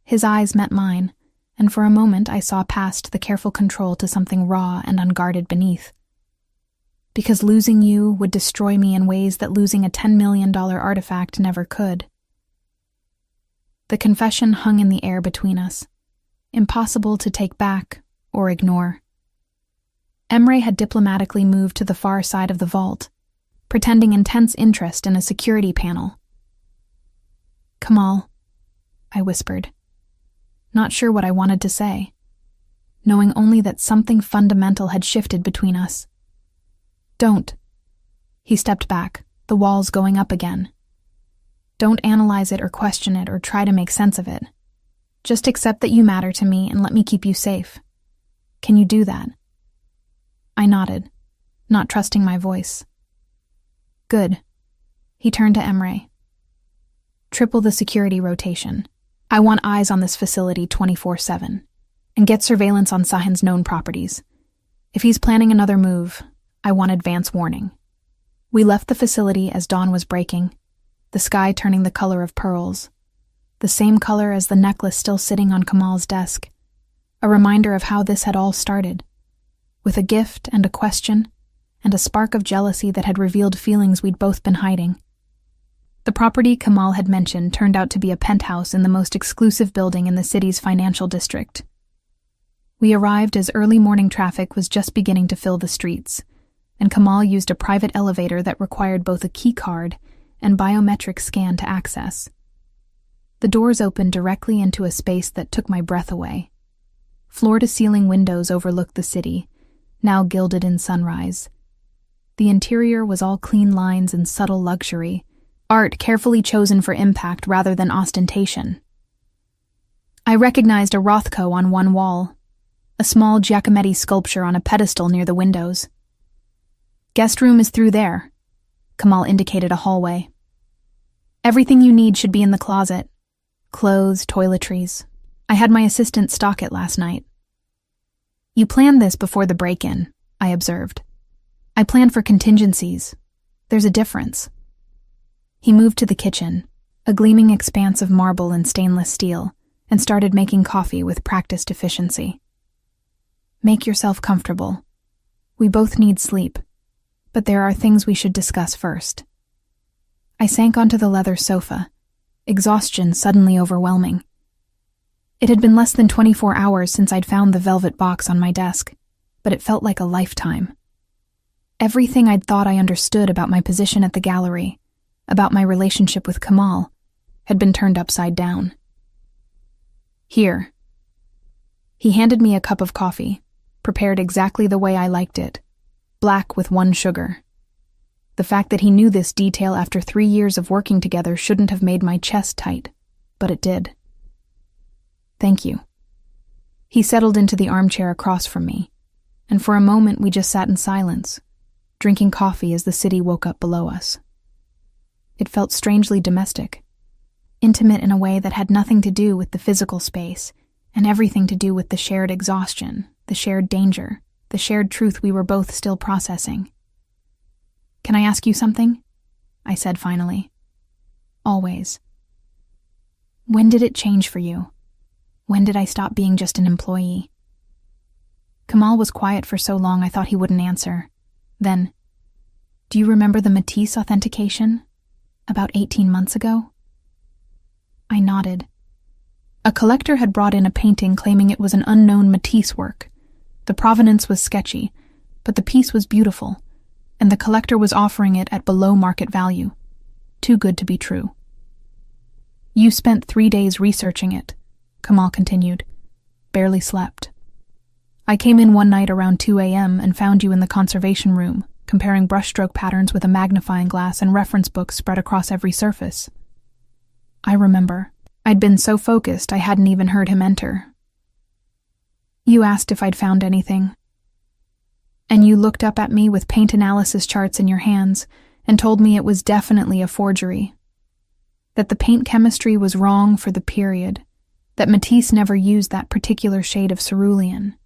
His eyes met mine, and for a moment I saw past the careful control to something raw and unguarded beneath. "Because losing you would destroy me in ways that losing a $10 million artifact never could." The confession hung in the air between us, impossible to take back or ignore. Emre had diplomatically moved to the far side of the vault, pretending intense interest in a security panel. "Kamal," I whispered, not sure what I wanted to say, knowing only that something fundamental had shifted between us. "Don't." He stepped back, the walls going up again. Don't analyze it or question it or try to make sense of it. Just accept that you matter to me and let me keep you safe. Can you do that?" I nodded, not trusting my voice. "Good." He turned to Emre. "Triple the security rotation. I want eyes on this facility 24/7. And get surveillance on Sahin's known properties. If he's planning another move, I want advance warning." We left the facility as dawn was breaking, the sky turning the color of pearls, the same color as the necklace still sitting on Kamal's desk, a reminder of how this had all started, with a gift and a question and a spark of jealousy that had revealed feelings we'd both been hiding. The property Kamal had mentioned turned out to be a penthouse in the most exclusive building in the city's financial district. We arrived as early morning traffic was just beginning to fill the streets, and Kamal used a private elevator that required both a key card and biometric scan to access. The doors opened directly into a space that took my breath away. Floor-to-ceiling windows overlooked the city, now gilded in sunrise. The interior was all clean lines and subtle luxury, art carefully chosen for impact rather than ostentation. I recognized a Rothko on one wall, a small Giacometti sculpture on a pedestal near the windows. "Guest room is through there." Kamal indicated a hallway. "Everything you need should be in the closet. Clothes, toiletries. I had my assistant stock it last night." "You planned this before the break-in," I observed. "I planned for contingencies. There's a difference." He moved to the kitchen, a gleaming expanse of marble and stainless steel, and started making coffee with practiced efficiency. "Make yourself comfortable. We both need sleep, but there are things we should discuss first." I sank onto the leather sofa, exhaustion suddenly overwhelming. It had been less than 24 hours since I'd found the velvet box on my desk, but it felt like a lifetime. Everything I'd thought I understood about my position at the gallery, about my relationship with Kamal, had been turned upside down. "Here." He handed me a cup of coffee, prepared exactly the way I liked it, black with 1 sugar. The fact that he knew this detail after 3 years of working together shouldn't have made my chest tight, but it did. "Thank you." He settled into the armchair across from me, and for a moment we just sat in silence, drinking coffee as the city woke up below us. It felt strangely domestic, intimate in a way that had nothing to do with the physical space and everything to do with the shared exhaustion, the shared danger, the shared truth we were both still processing. "Can I ask you something?" I said finally. "Always." "When did it change for you? When did I stop being just an employee?" Kamal was quiet for so long I thought he wouldn't answer. Then, "Do you remember the Matisse authentication? About 18 months ago?" I nodded. A collector had brought in a painting claiming it was an unknown Matisse work. The provenance was sketchy, but the piece was beautiful, and the collector was offering it at below market value. Too good to be true. "You spent 3 days researching it," Kamal continued. "Barely slept. I came in one night around 2 a.m. and found you in the conservation room, comparing brushstroke patterns with a magnifying glass and reference books spread across every surface." I remember. I'd been so focused I hadn't even heard him enter. "You asked if I'd found anything. And you looked up at me with paint analysis charts in your hands and told me it was definitely a forgery. That the paint chemistry was wrong for the period, that Matisse never used that particular shade of cerulean,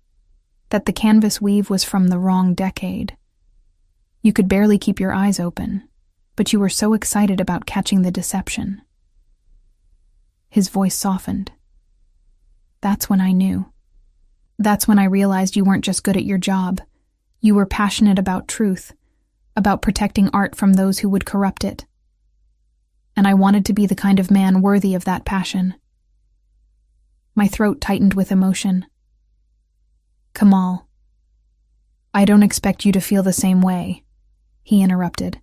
that the canvas weave was from the wrong decade. You could barely keep your eyes open, but you were so excited about catching the deception." His voice softened. "That's when I knew. That's when I realized you weren't just good at your job. You were passionate about truth, about protecting art from those who would corrupt it. And I wanted to be the kind of man worthy of that passion." My throat tightened with emotion. "Kamal, I don't expect you to feel the same way," he interrupted.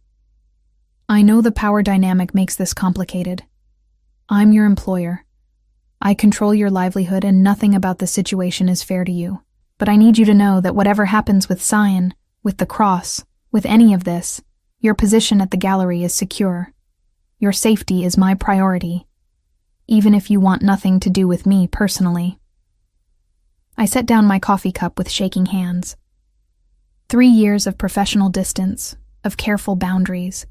"I know the power dynamic makes this complicated. I'm your employer. I control your livelihood and nothing about the situation is fair to you. But I need you to know that whatever happens with Sion, with the cross, with any of this, your position at the gallery is secure. Your safety is my priority, even if you want nothing to do with me personally. I set down my coffee cup with shaking hands. 3 years of professional distance, of careful boundaries,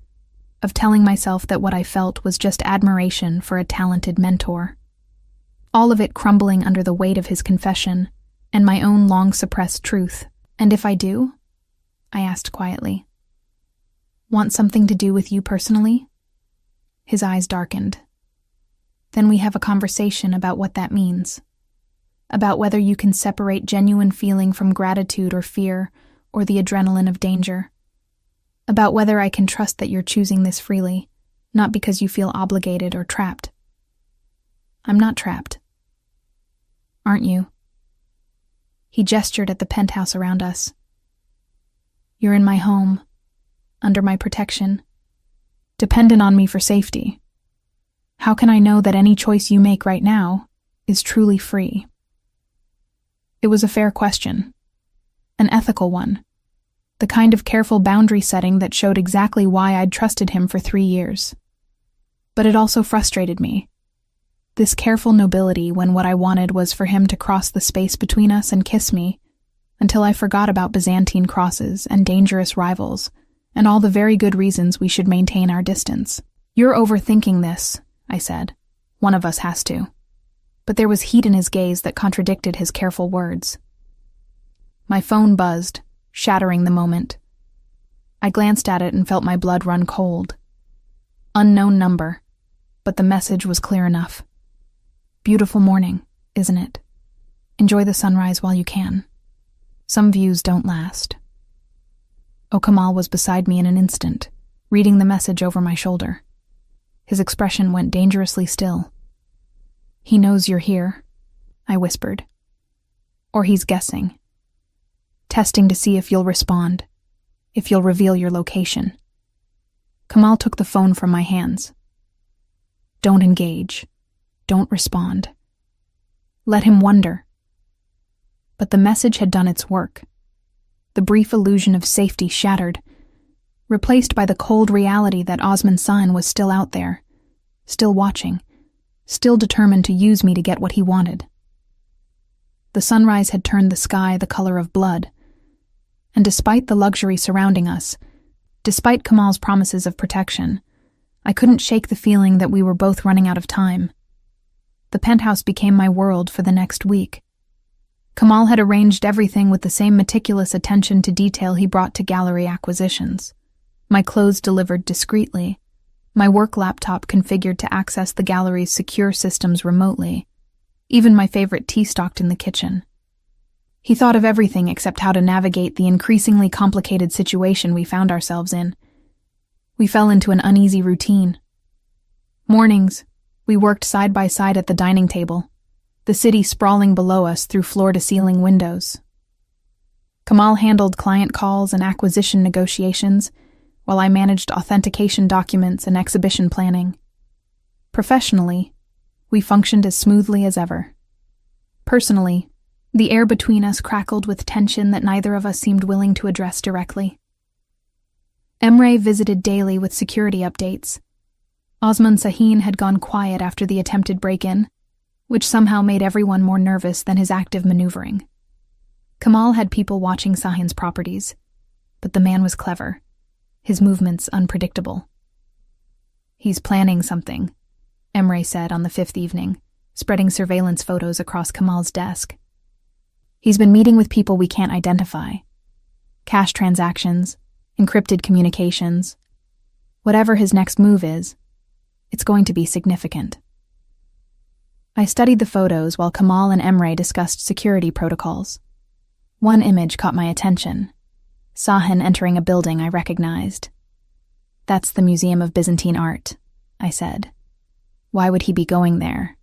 of telling myself that what I felt was just admiration for a talented mentor. All of it crumbling under the weight of his confession and my own long-suppressed truth. And if I do? I asked quietly. Want something to do with you personally? His eyes darkened. Then we have a conversation about what that means. About whether you can separate genuine feeling from gratitude or fear or the adrenaline of danger. About whether I can trust that you're choosing this freely, not because you feel obligated or trapped. I'm not trapped. Aren't you? He gestured at the penthouse around us. You're in my home, under my protection, dependent on me for safety. How can I know that any choice you make right now is truly free? It was a fair question, an ethical one, the kind of careful boundary setting that showed exactly why I'd trusted him for 3 years. But it also frustrated me. This careful nobility when what I wanted was for him to cross the space between us and kiss me, until I forgot about Byzantine crosses and dangerous rivals, and all the very good reasons we should maintain our distance. You're overthinking this, I said. One of us has to. But there was heat in his gaze that contradicted his careful words. My phone buzzed, shattering the moment. I glanced at it and felt my blood run cold. Unknown number, but the message was clear enough. Beautiful morning, isn't it? Enjoy the sunrise while you can. Some views don't last. Kamal was beside me in an instant, reading the message over my shoulder. His expression went dangerously still. He knows you're here, I whispered. Or he's guessing. Testing to see if you'll respond, if you'll reveal your location. Kamal took the phone from my hands. Don't engage. Don't respond. Let him wonder. But the message had done its work. The brief illusion of safety shattered, replaced by the cold reality that Osman San was still out there, still watching, still determined to use me to get what he wanted. The sunrise had turned the sky the color of blood, and despite the luxury surrounding us, despite Kamal's promises of protection, I couldn't shake the feeling that we were both running out of time. The penthouse became my world for the next week. Kamal had arranged everything with the same meticulous attention to detail he brought to gallery acquisitions. My clothes delivered discreetly, my work laptop configured to access the gallery's secure systems remotely, even my favorite tea stocked in the kitchen. He thought of everything except how to navigate the increasingly complicated situation we found ourselves in. We fell into an uneasy routine. Mornings, we worked side by side at the dining table, the city sprawling below us through floor-to-ceiling windows. Kamal handled client calls and acquisition negotiations, while I managed authentication documents and exhibition planning. Professionally, we functioned as smoothly as ever. Personally, the air between us crackled with tension that neither of us seemed willing to address directly. Emre visited daily with security updates. Osman Sahin had gone quiet after the attempted break-in, which somehow made everyone more nervous than his active maneuvering. Kamal had people watching Sahin's properties, but the man was clever, his movements unpredictable. He's planning something, Emre said on the 5th evening, spreading surveillance photos across Kamal's desk. He's been meeting with people we can't identify. Cash transactions, encrypted communications. Whatever his next move is, it's going to be significant. I studied the photos while Kamal and Emre discussed security protocols. One image caught my attention. Sahin entering a building I recognized. That's the Museum of Byzantine Art, I said. Why would he be going there?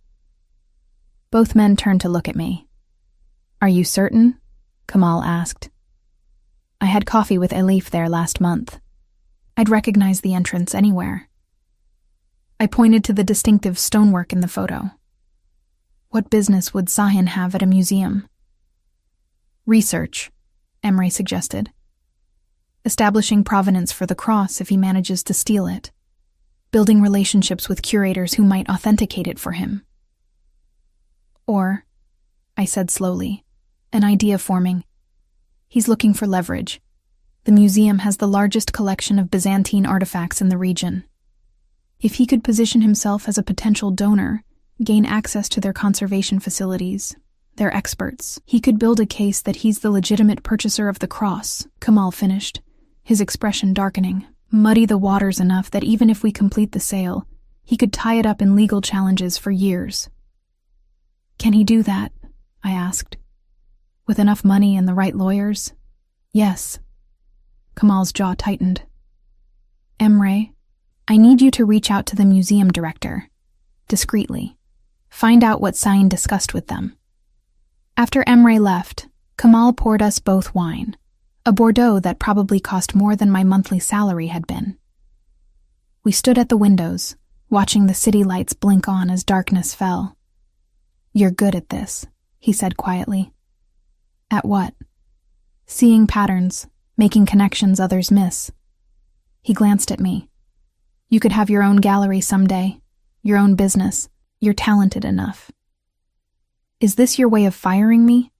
Both men turned to look at me. Are you certain? Kamal asked. I had coffee with Elif there last month. I'd recognize the entrance anywhere. I pointed to the distinctive stonework in the photo. What business would Sahin have at a museum? Research, Emre suggested. Establishing provenance for the cross if he manages to steal it. building relationships with curators who might authenticate it for him. Or, I said slowly, an idea forming. He's looking for leverage. The museum has the largest collection of Byzantine artifacts in the region. If he could position himself as a potential donor, gain access to their conservation facilities, their experts, he could build a case that he's the legitimate purchaser of the cross, Kamal finished, his expression darkening. Muddy the waters enough that even if we complete the sale, he could tie it up in legal challenges for years. Can he do that? I asked. With enough money and the right lawyers? Yes. Kamal's jaw tightened. Emre, I need you to reach out to the museum director. Discreetly. Find out what Sain discussed with them. After Emre left, Kamal poured us both wine. A Bordeaux that probably cost more than my monthly salary had been. We stood at the windows, watching the city lights blink on as darkness fell. You're good at this, he said quietly. At what? Seeing patterns, making connections others miss. He glanced at me. You could have your own gallery someday, your own business. You're talented enough. Is this your way of firing me?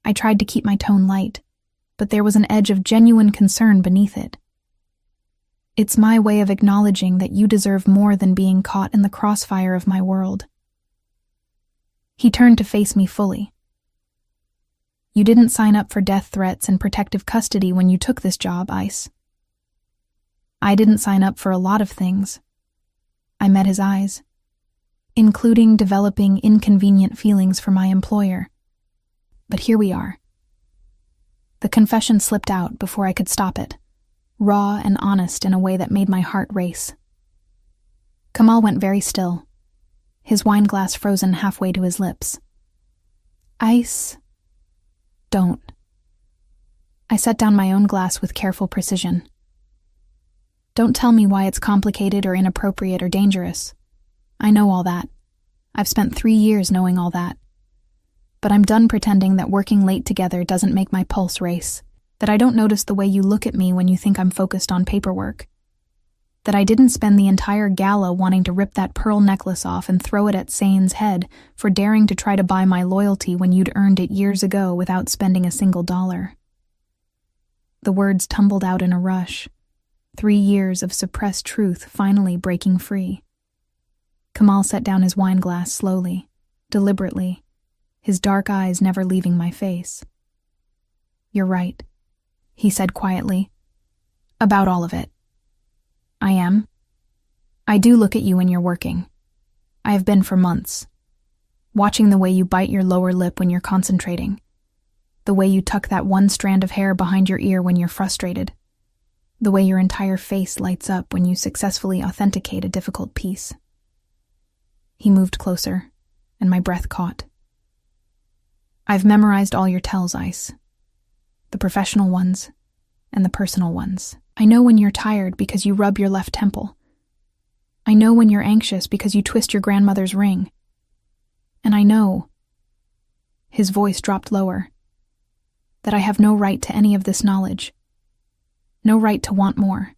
I tried to keep my tone light, but there was an edge of genuine concern beneath it. It's my way of acknowledging that you deserve more than being caught in the crossfire of my world. He turned to face me fully. You didn't sign up for death threats and protective custody when you took this job, Ice. I didn't sign up for a lot of things. I met his eyes, including developing inconvenient feelings for my employer. But here we are. The confession slipped out before I could stop it, raw and honest in a way that made my heart race. Kamal went very still, his wine glass frozen halfway to his lips. Ice, don't. I set down my own glass with careful precision. Don't tell me why it's complicated or inappropriate or dangerous. I know all that. I've spent 3 years knowing all that. But I'm done pretending that working late together doesn't make my pulse race, that I don't notice the way you look at me when you think I'm focused on paperwork, that I didn't spend the entire gala wanting to rip that pearl necklace off and throw it at Sain's head for daring to try to buy my loyalty when you'd earned it years ago without spending a single dollar. The words tumbled out in a rush, 3 years of suppressed truth finally breaking free. Kamal set down his wine glass slowly, deliberately, his dark eyes never leaving my face. You're right, he said quietly. About all of it. I am. I do look at you when you're working. I have been for months. Watching the way you bite your lower lip when you're concentrating. The way you tuck that one strand of hair behind your ear when you're frustrated. The way your entire face lights up when you successfully authenticate a difficult piece. He moved closer, and my breath caught. I've memorized all your tells, Ice. The professional ones and the personal ones. I know when you're tired because you rub your left temple. I know when you're anxious because you twist your grandmother's ring. And I know, his voice dropped lower, that I have no right to any of this knowledge. No right to want more.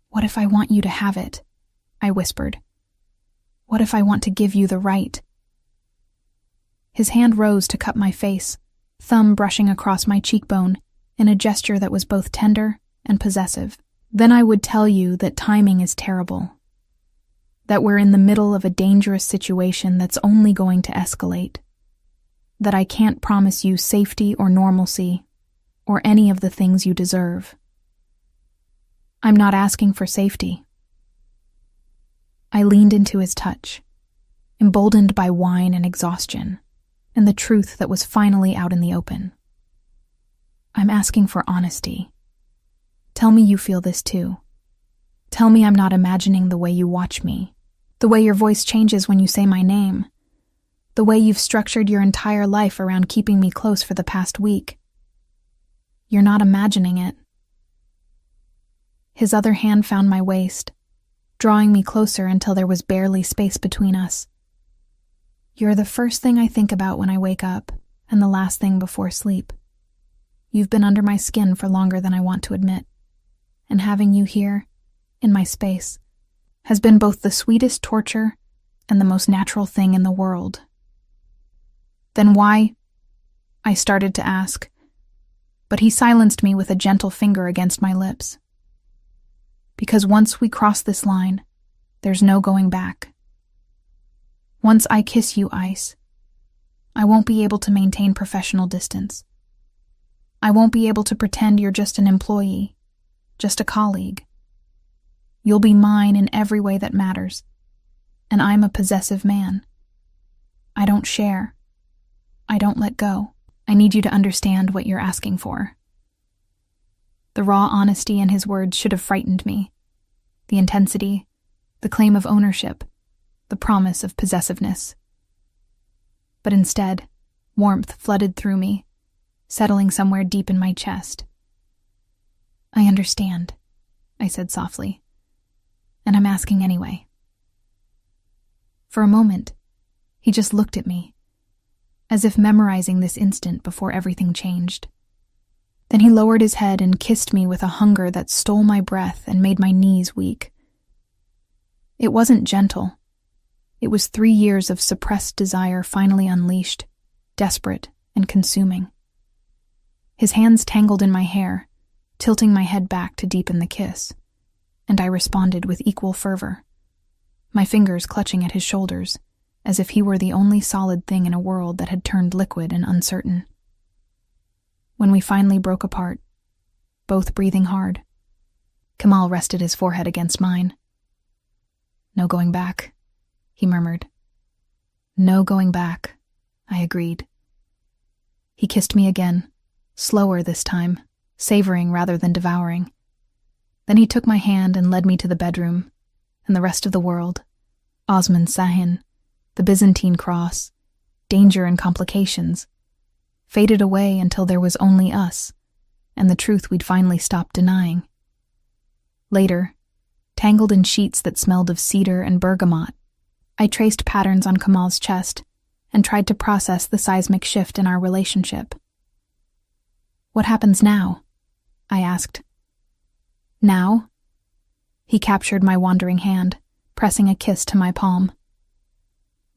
What if I want you to have it? I whispered. What if I want to give you the right? His hand rose to cup my face, thumb brushing across my cheekbone in a gesture that was both tender and possessive. Then I would tell you that timing is terrible, that we're in the middle of a dangerous situation that's only going to escalate, that I can't promise you safety or normalcy or any of the things you deserve. I'm not asking for safety. I leaned into his touch, emboldened by wine and exhaustion, and the truth that was finally out in the open. I'm asking for honesty. Tell me you feel this too. Tell me I'm not imagining the way you watch me, the way your voice changes when you say my name, the way you've structured your entire life around keeping me close for the past week. You're not imagining it. His other hand found my waist, drawing me closer until there was barely space between us. You're the first thing I think about when I wake up, and the last thing before sleep. You've been under my skin for longer than I want to admit, and having you here, in my space, has been both the sweetest torture and the most natural thing in the world. Then why? I started to ask, but he silenced me with a gentle finger against my lips. Because once we cross this line, there's no going back. Once I kiss you, Ice, I won't be able to maintain professional distance. I won't be able to pretend you're just an employee, just a colleague. You'll be mine in every way that matters, and I'm a possessive man. I don't share. I don't let go. I need you to understand what you're asking for. The raw honesty in his words should have frightened me. The intensity, the claim of ownership, the promise of possessiveness. But instead, warmth flooded through me, settling somewhere deep in my chest. I understand, I said softly, and I'm asking anyway. For a moment, he just looked at me, as if memorizing this instant before everything changed. Then he lowered his head and kissed me with a hunger that stole my breath and made my knees weak. It wasn't gentle. It was 3 years of suppressed desire finally unleashed, desperate and consuming. His hands tangled in my hair, tilting my head back to deepen the kiss, and I responded with equal fervor, my fingers clutching at his shoulders, as if he were the only solid thing in a world that had turned liquid and uncertain. When we finally broke apart, both breathing hard, Kamal rested his forehead against mine. "No going back," he murmured. "No going back," I agreed. He kissed me again, slower this time, savoring rather than devouring. Then he took my hand and led me to the bedroom, and the rest of the world, Osman Sahin, the Byzantine cross, danger and complications, faded away until there was only us, and the truth we'd finally stopped denying. Later, tangled in sheets that smelled of cedar and bergamot, I traced patterns on Kamal's chest and tried to process the seismic shift in our relationship. "What happens now?" I asked. "Now?" He captured my wandering hand, pressing a kiss to my palm.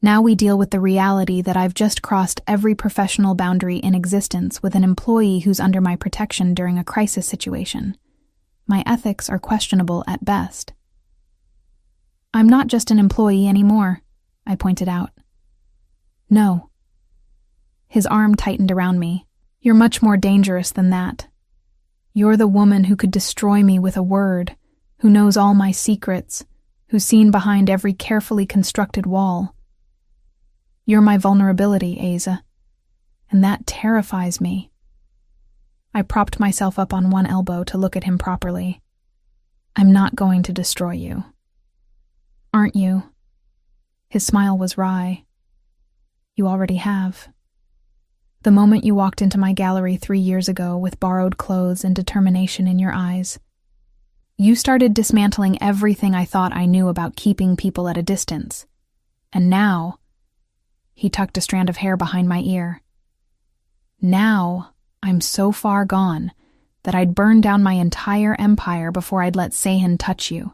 "Now we deal with the reality that I've just crossed every professional boundary in existence with an employee who's under my protection during a crisis situation. My ethics are questionable at best." "I'm not just an employee anymore," I pointed out. "No." His arm tightened around me. "You're much more dangerous than that. You're the woman who could destroy me with a word, who knows all my secrets, who's seen behind every carefully constructed wall. You're my vulnerability, Asa, and that terrifies me." I propped myself up on one elbow to look at him properly. "I'm not going to destroy you." "Aren't you?" His smile was wry. "You already have. The moment you walked into my gallery 3 years ago with borrowed clothes and determination in your eyes, you started dismantling everything I thought I knew about keeping people at a distance. And now," he tucked a strand of hair behind my ear, "now I'm so far gone that I'd burn down my entire empire before I'd let Sahin touch you."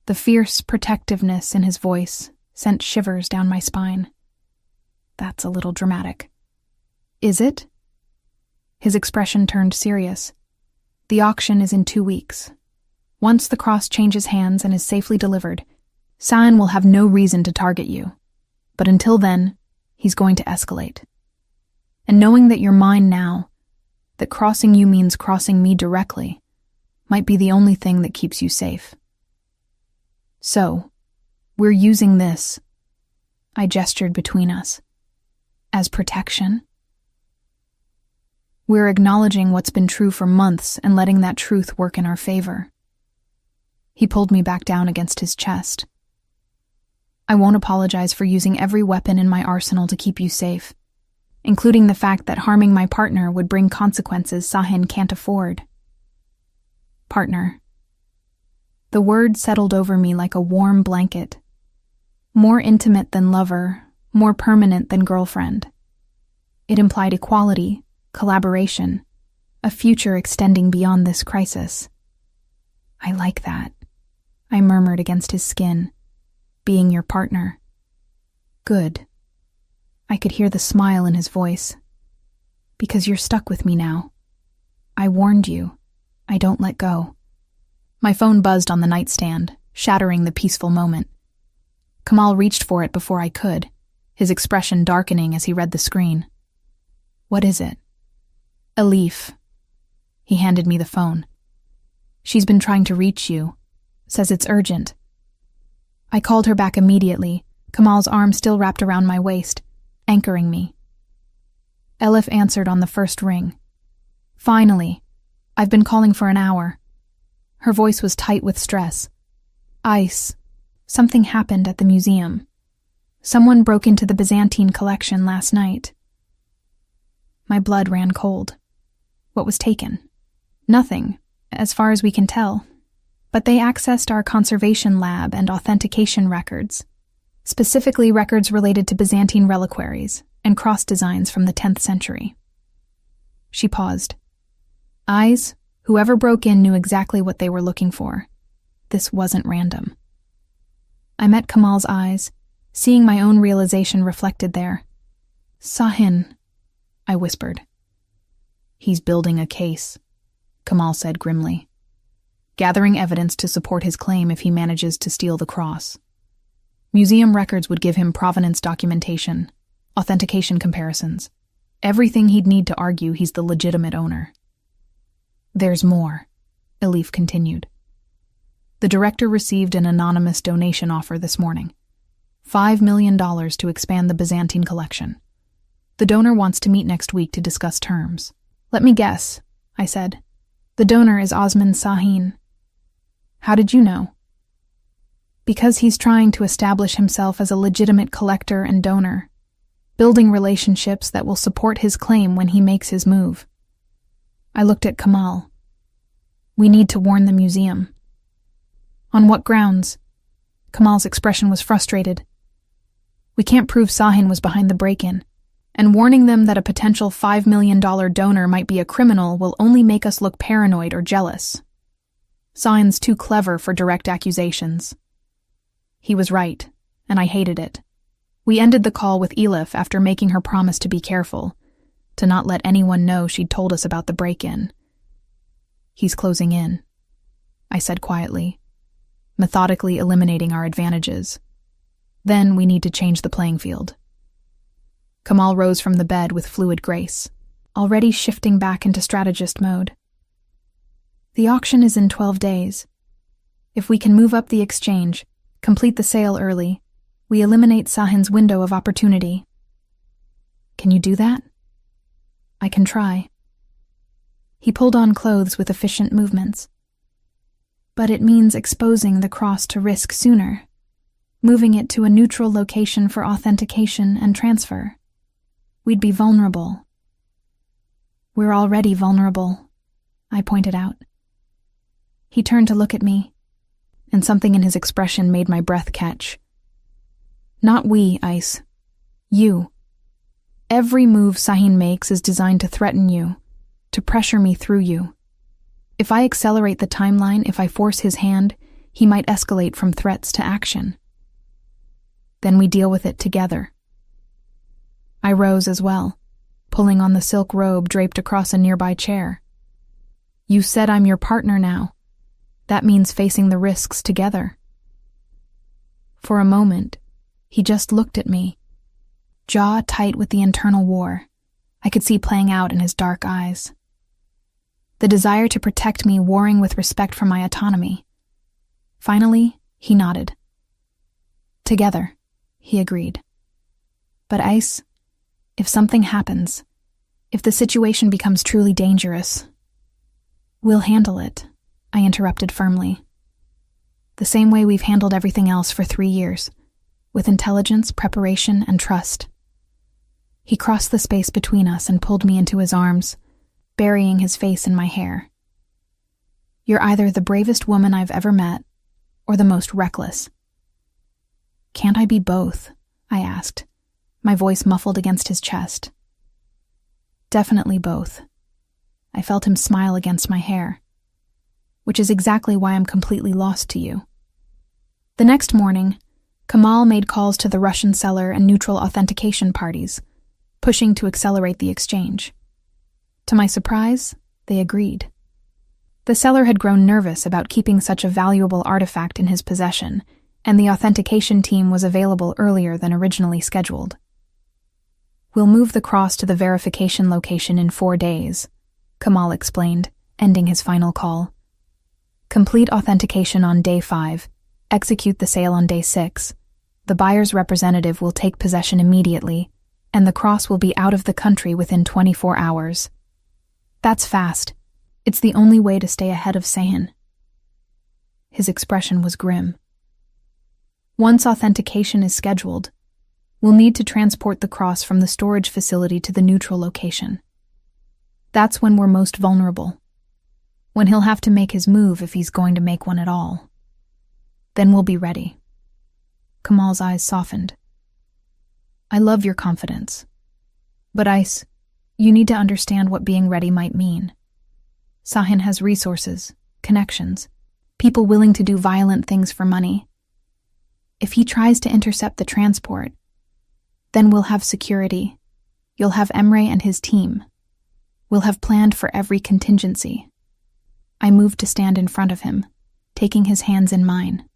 The fierce protectiveness in his voice sent shivers down my spine. "That's a little dramatic." "Is it?" His expression turned serious. "The auction is in 2 weeks. Once the cross changes hands and is safely delivered, Sahin will have no reason to target you. But until then, he's going to escalate. And knowing that you're mine now, that crossing you means crossing me directly, might be the only thing that keeps you safe. So, we're using this," I gestured between us, "as protection. We're acknowledging what's been true for months and letting that truth work in our favor." He pulled me back down against his chest. "I won't apologize for using every weapon in my arsenal to keep you safe, including the fact that harming my partner would bring consequences Sahin can't afford." Partner. The word settled over me like a warm blanket. More intimate than lover, more permanent than girlfriend. It implied equality, collaboration, a future extending beyond this crisis. I like that. I murmured against his skin. Being your partner. Good. I could hear the smile in his voice. Because you're stuck with me now. I warned you. I don't let go. My phone buzzed on the nightstand, shattering the peaceful moment. Kamal reached for it before I could, his expression darkening as he read the screen. What is it? Elif. He handed me the phone. She's been trying to reach you. Says it's urgent. I called her back immediately, Kamal's arm still wrapped around my waist, anchoring me. Elif answered on the first ring. Finally. I've been calling for an hour. Her voice was tight with stress. Ice. Something happened at the museum. Someone broke into the Byzantine collection last night. My blood ran cold. What was taken? Nothing, as far as we can tell. But they accessed our conservation lab and authentication records, specifically records related to Byzantine reliquaries and cross designs from the 10th century. She paused. Eyes, whoever broke in knew exactly what they were looking for. This wasn't random. I met Kamal's eyes, seeing my own realization reflected there. Sahin, I whispered. He's building a case, Kamal said grimly. Gathering evidence to support his claim if he manages to steal the cross. Museum records would give him provenance documentation, authentication comparisons, everything he'd need to argue he's the legitimate owner. There's more, Elif continued. The director received an anonymous donation offer this morning. $5 million to expand the Byzantine collection. The donor wants to meet next week to discuss terms. Let me guess, I said. The donor is Osman Sahin. How did you know? Because he's trying to establish himself as a legitimate collector and donor, building relationships that will support his claim when he makes his move. I looked at Kamal. We need to warn the museum. On what grounds? Kamal's expression was frustrated. We can't prove Sahin was behind the break-in, and warning them that a potential $5 million donor might be a criminal will only make us look paranoid or jealous. Sahin's too clever for direct accusations. He was right, and I hated it. We ended the call with Elif after making her promise to be careful, to not let anyone know she'd told us about the break-in. He's closing in, I said quietly, methodically eliminating our advantages. Then we need to change the playing field. Kamal rose from the bed with fluid grace, already shifting back into strategist mode. The auction is in 12 days. If we can move up the exchange, complete the sale early, we eliminate Sahin's window of opportunity. Can you do that? I can try. He pulled on clothes with efficient movements. But it means exposing the cross to risk sooner, moving it to a neutral location for authentication and transfer. We'd be vulnerable. We're already vulnerable, I pointed out. He turned to look at me, and something in his expression made my breath catch. Not we, Ice. You. Every move Sahin makes is designed to threaten you, to pressure me through you. If I accelerate the timeline, if I force his hand, he might escalate from threats to action. Then we deal with it together. I rose as well, pulling on the silk robe draped across a nearby chair. You said I'm your partner now. That means facing the risks together. For a moment, he just looked at me, jaw tight with the internal war I could see playing out in his dark eyes. The desire to protect me warring with respect for my autonomy. Finally, he nodded. Together, he agreed. But Ice, if something happens, if the situation becomes truly dangerous, we'll handle it, I interrupted firmly. The same way we've handled everything else for 3 years, with intelligence, preparation, and trust. He crossed the space between us and pulled me into his arms, burying his face in my hair. You're either the bravest woman I've ever met, or the most reckless. Can't I be both? I asked, my voice muffled against his chest. Definitely both. I felt him smile against my hair. Which is exactly why I'm completely lost to you. The next morning, Kamal made calls to the Russian seller and neutral authentication parties, pushing to accelerate the exchange. To my surprise, they agreed. The seller had grown nervous about keeping such a valuable artifact in his possession, and the authentication team was available earlier than originally scheduled. "We'll move the cross to the verification location in 4 days," Kamal explained, ending his final call. "Complete authentication on day 5, execute the sale on day 6. The buyer's representative will take possession immediately, and the cross will be out of the country within 24 hours. That's fast. It's the only way to stay ahead of Sahin." His expression was grim. "Once authentication is scheduled, we'll need to transport the cross from the storage facility to the neutral location. That's when we're most vulnerable, when he'll have to make his move if he's going to make one at all. Then we'll be ready." Kamal's eyes softened. "I love your confidence. But Ice, you need to understand what being ready might mean. Sahin has resources, connections, people willing to do violent things for money. If he tries to intercept the transport, then we'll have security. You'll have Emre and his team. We'll have planned for every contingency." I moved to stand in front of him, taking his hands in mine.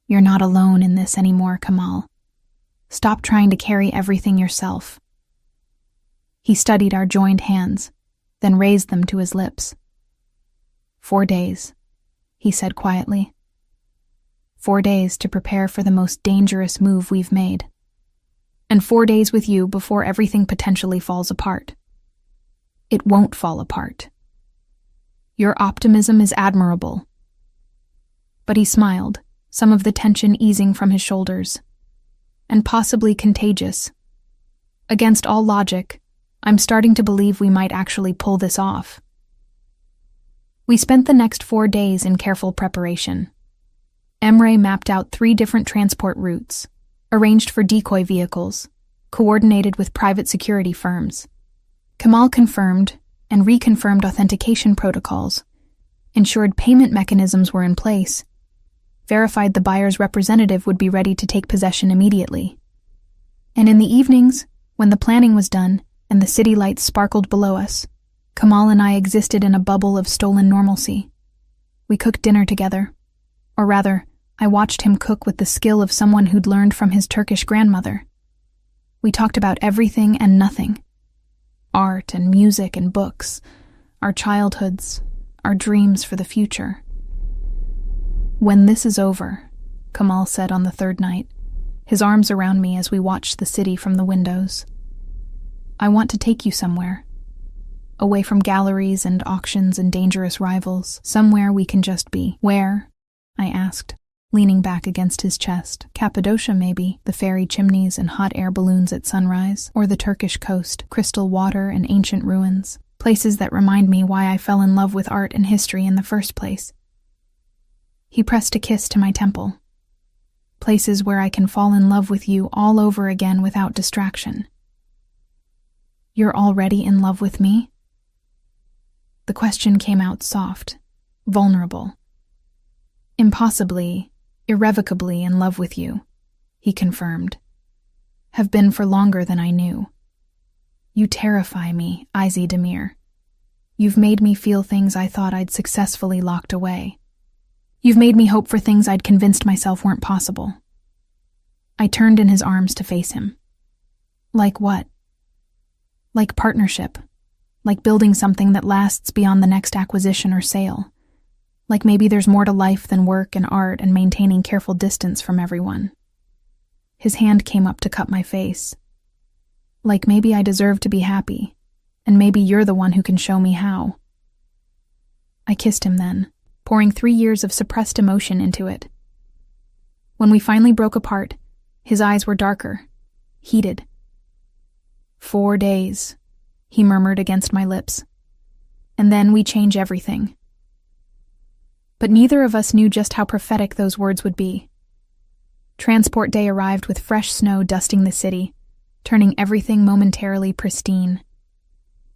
"You're not alone in this anymore, Kamal. Stop trying to carry everything yourself." He studied our joined hands, then raised them to his lips. 4 days, he said quietly. 4 days to prepare for the most dangerous move we've made. And 4 days with you before everything potentially falls apart. It won't fall apart. Your optimism is admirable." But he smiled, some of the tension easing from his shoulders. "And possibly contagious. Against all logic, I'm starting to believe we might actually pull this off." We spent the next 4 days in careful preparation. Emre mapped out 3 different transport routes, arranged for decoy vehicles, coordinated with private security firms. Kamal confirmed and reconfirmed authentication protocols, ensured payment mechanisms were in place, verified the buyer's representative would be ready to take possession immediately. And in the evenings, when the planning was done and the city lights sparkled below us, Kamal and I existed in a bubble of stolen normalcy. We cooked dinner together. Or rather, I watched him cook with the skill of someone who'd learned from his Turkish grandmother. We talked about everything and nothing. Art and music and books, our childhoods, our dreams for the future. "When this is over," Kamal said on the 3rd night, his arms around me as we watched the city from the windows, "I want to take you somewhere. Away from galleries and auctions and dangerous rivals, somewhere we can just be." "Where?" I asked, leaning back against his chest. "Cappadocia, maybe, the fairy chimneys and hot air balloons at sunrise, or the Turkish coast, crystal water and ancient ruins, places that remind me why I fell in love with art and history in the first place." He pressed a kiss to my temple. "Places where I can fall in love with you all over again without distraction." "You're already in love with me?" The question came out soft, vulnerable. "Impossibly, irrevocably in love with you," he confirmed. "Have been for longer than I knew. You terrify me, Izzy Demir. You've made me feel things I thought I'd successfully locked away. You've made me hope for things I'd convinced myself weren't possible." I turned in his arms to face him. "Like what?" "Like partnership. Like building something that lasts beyond the next acquisition or sale. Like maybe there's more to life than work and art and maintaining careful distance from everyone." His hand came up to cup my face. "Like maybe I deserve to be happy, and maybe you're the one who can show me how." I kissed him then, pouring 3 years of suppressed emotion into it. When we finally broke apart, his eyes were darker, heated. 4 days, he murmured against my lips. "And then we change everything." But neither of us knew just how prophetic those words would be. Transport day arrived with fresh snow dusting the city, turning everything momentarily pristine.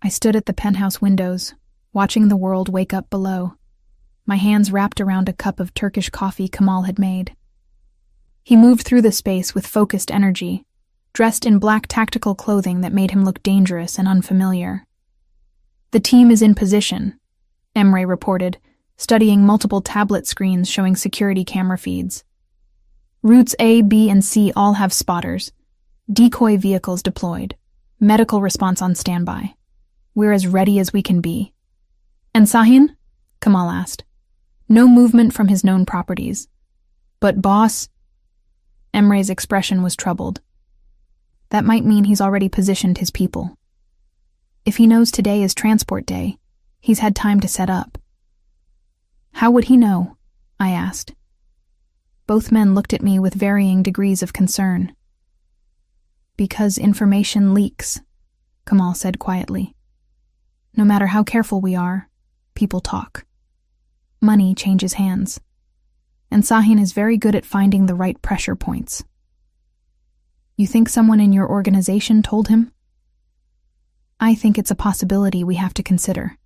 I stood at the penthouse windows, watching the world wake up below. my hands wrapped around a cup of Turkish coffee Kamal had made. He moved through the space with focused energy, dressed in black tactical clothing that made him look dangerous and unfamiliar. "The team is in position," Emre reported, studying multiple tablet screens showing security camera feeds. "Routes A, B, and C all have spotters. Decoy vehicles deployed. Medical response on standby. We're as ready as we can be." "And Sahin?" Kamal asked. "No movement from his known properties. But boss..." Emre's expression was troubled. "That might mean he's already positioned his people. If he knows today is transport day, he's had time to set up." "How would he know?" I asked. Both men looked at me with varying degrees of concern. "Because information leaks," Kamal said quietly. "No matter how careful we are, people talk. Money changes hands. And Sahin is very good at finding the right pressure points." "You think someone in your organization told him?" "I think it's a possibility we have to consider."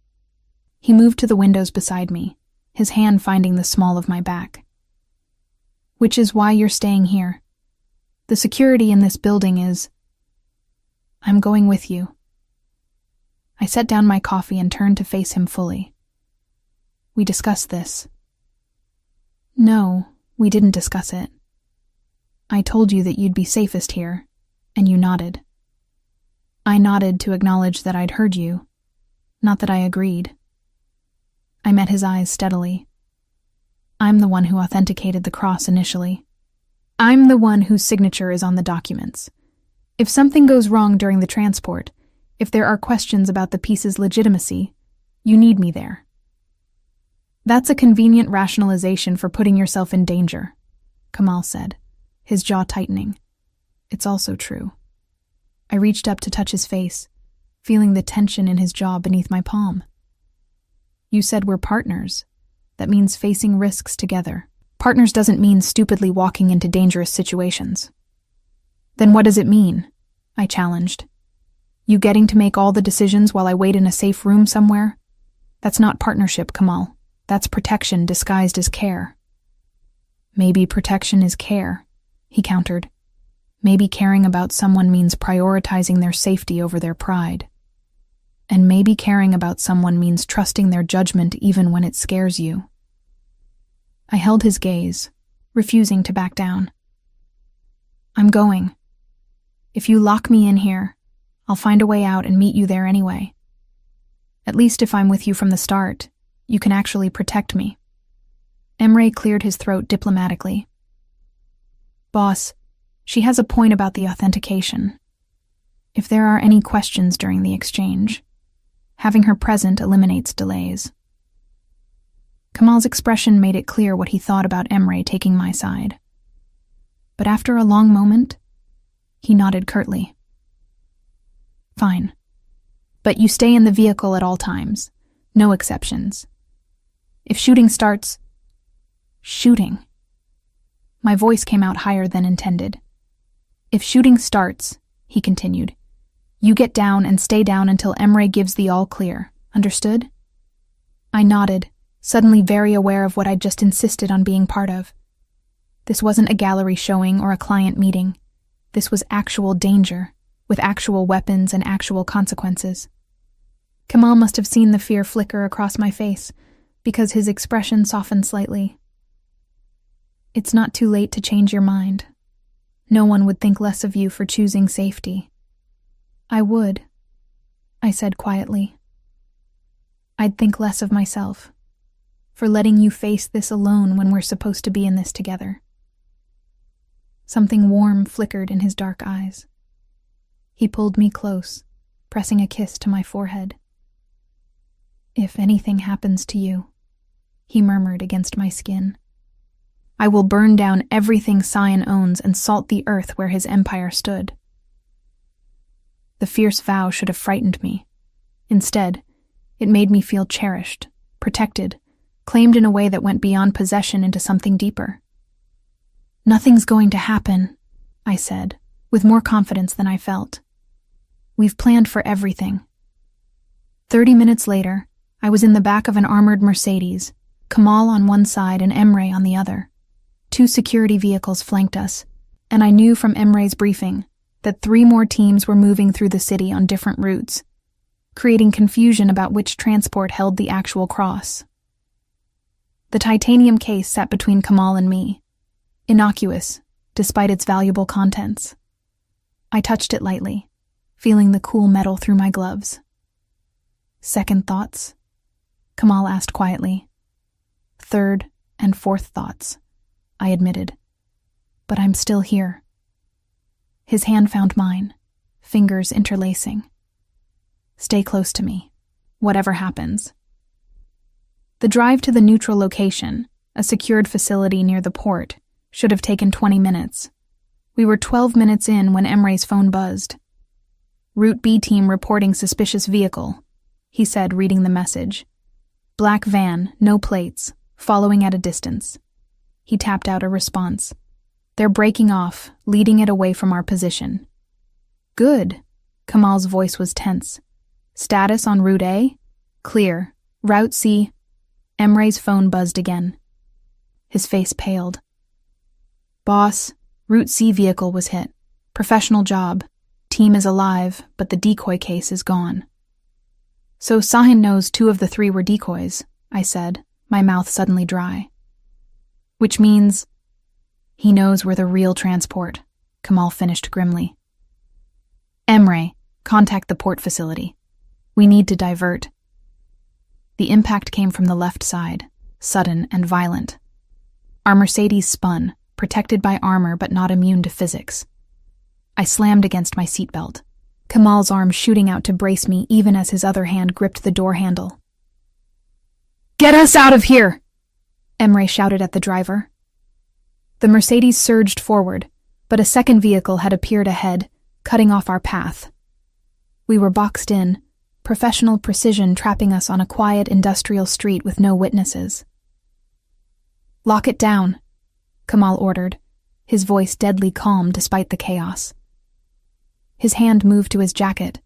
He moved to the windows beside me, his hand finding the small of my back. "Which is why you're staying here. The security in this building is..." "I'm going with you." I set down my coffee and turned to face him fully. "We discussed this." "No, we didn't discuss it. I told you that you'd be safest here, and you nodded." I nodded to acknowledge that I'd heard you, not that I agreed. I met his eyes steadily. "I'm the one who authenticated the cross initially. I'm the one whose signature is on the documents. If something goes wrong during the transport, if there are questions about the piece's legitimacy, you need me there." "That's a convenient rationalization for putting yourself in danger," Kamal said, his jaw tightening. "It's also true." I reached up to touch his face, feeling the tension in his jaw beneath my palm. "You said we're partners. That means facing risks together. Partners doesn't mean stupidly walking into dangerous situations." "Then what does it mean?" I challenged. "You getting to make all the decisions while I wait in a safe room somewhere? That's not partnership, Kamal. That's protection disguised as care." "Maybe protection is care," he countered. "Maybe caring about someone means prioritizing their safety over their pride. And maybe caring about someone means trusting their judgment even when it scares you." I held his gaze, refusing to back down. "I'm going. If you lock me in here, I'll find a way out and meet you there anyway. At least if I'm with you from the start, you can actually protect me." Emre cleared his throat diplomatically. "Boss, she has a point about the authentication. If there are any questions during the exchange, having her present eliminates delays." Kamal's expression made it clear what he thought about Emre taking my side. But after a long moment, he nodded curtly. "Fine. But you stay in the vehicle at all times. No exceptions. If shooting starts..." "Shooting." My voice came out higher than intended. "If shooting starts," he continued, "you get down and stay down until Emre gives the all clear. Understood?" I nodded, suddenly very aware of what I'd just insisted on being part of. This wasn't a gallery showing or a client meeting. This was actual danger, with actual weapons and actual consequences. Kamal must have seen the fear flicker across my face, because his expression softened slightly. "It's not too late to change your mind. No one would think less of you for choosing safety." "I would," I said quietly. "I'd think less of myself, for letting you face this alone when we're supposed to be in this together." Something warm flickered in his dark eyes. He pulled me close, pressing a kiss to my forehead. "If anything happens to you," he murmured against my skin, "I will burn down everything Sion owns and salt the earth where his empire stood." The fierce vow should have frightened me. Instead, it made me feel cherished, protected, claimed in a way that went beyond possession into something deeper. "Nothing's going to happen," I said, with more confidence than I felt. "We've planned for everything." 30 minutes later, I was in the back of an armored Mercedes, Kamal on one side and Emre on the other. 2 security vehicles flanked us, and I knew from Emre's briefing that 3 more teams were moving through the city on different routes, creating confusion about which transport held the actual cross. The titanium case sat between Kamal and me, innocuous despite its valuable contents. I touched it lightly, feeling the cool metal through my gloves. "Second thoughts?" Kamal asked quietly. "Third and fourth thoughts," I admitted. "But I'm still here." His hand found mine, fingers interlacing. "Stay close to me, whatever happens." The drive to the neutral location, a secured facility near the port, should have taken 20 minutes. We were 12 minutes in when Emre's phone buzzed. "Route B team reporting suspicious vehicle," he said, reading the message. "Black van, no plates, following at a distance." He tapped out a response. "They're breaking off, leading it away from our position." "Good." Kamal's voice was tense. "Status on Route A?" "Clear. Route C." Emre's phone buzzed again. His face paled. "Boss, Route C vehicle was hit. Professional job. Team is alive, but the decoy case is gone." "So Sahin knows 2 of the 3 were decoys," I said, my mouth suddenly dry. "Which means—" "He knows we're the real transport," Kamal finished grimly. "Emre, contact the port facility. We need to divert." The impact came from the left side, sudden and violent. Our Mercedes spun, protected by armor but not immune to physics. I slammed against my seatbelt, Kamal's arm shooting out to brace me even as his other hand gripped the door handle. "Get us out of here!" Emre shouted at the driver. The Mercedes surged forward, but a second vehicle had appeared ahead, cutting off our path. We were boxed in, professional precision trapping us on a quiet industrial street with no witnesses. "Lock it down," Kamal ordered, his voice deadly calm despite the chaos. His hand moved to his jacket,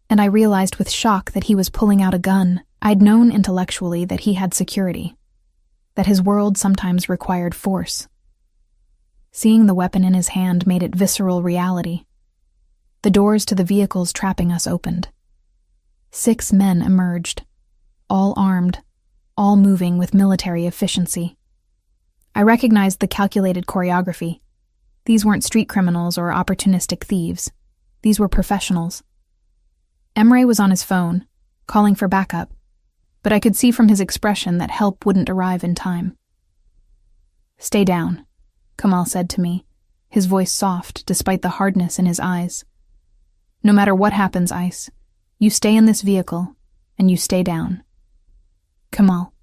and I realized with shock that he was pulling out a gun. I'd known intellectually that he had security, that his world sometimes required force. Seeing the weapon in his hand made it visceral reality. The doors to the vehicles trapping us opened. 6 men emerged, all armed, all moving with military efficiency. I recognized the calculated choreography. These weren't street criminals or opportunistic thieves. These were professionals. Emre was on his phone, calling for backup, but I could see from his expression that help wouldn't arrive in time. "Stay down," Kamal said to me, his voice soft despite the hardness in his eyes. "No matter what happens, Ice, you stay in this vehicle, and you stay down. Kamal,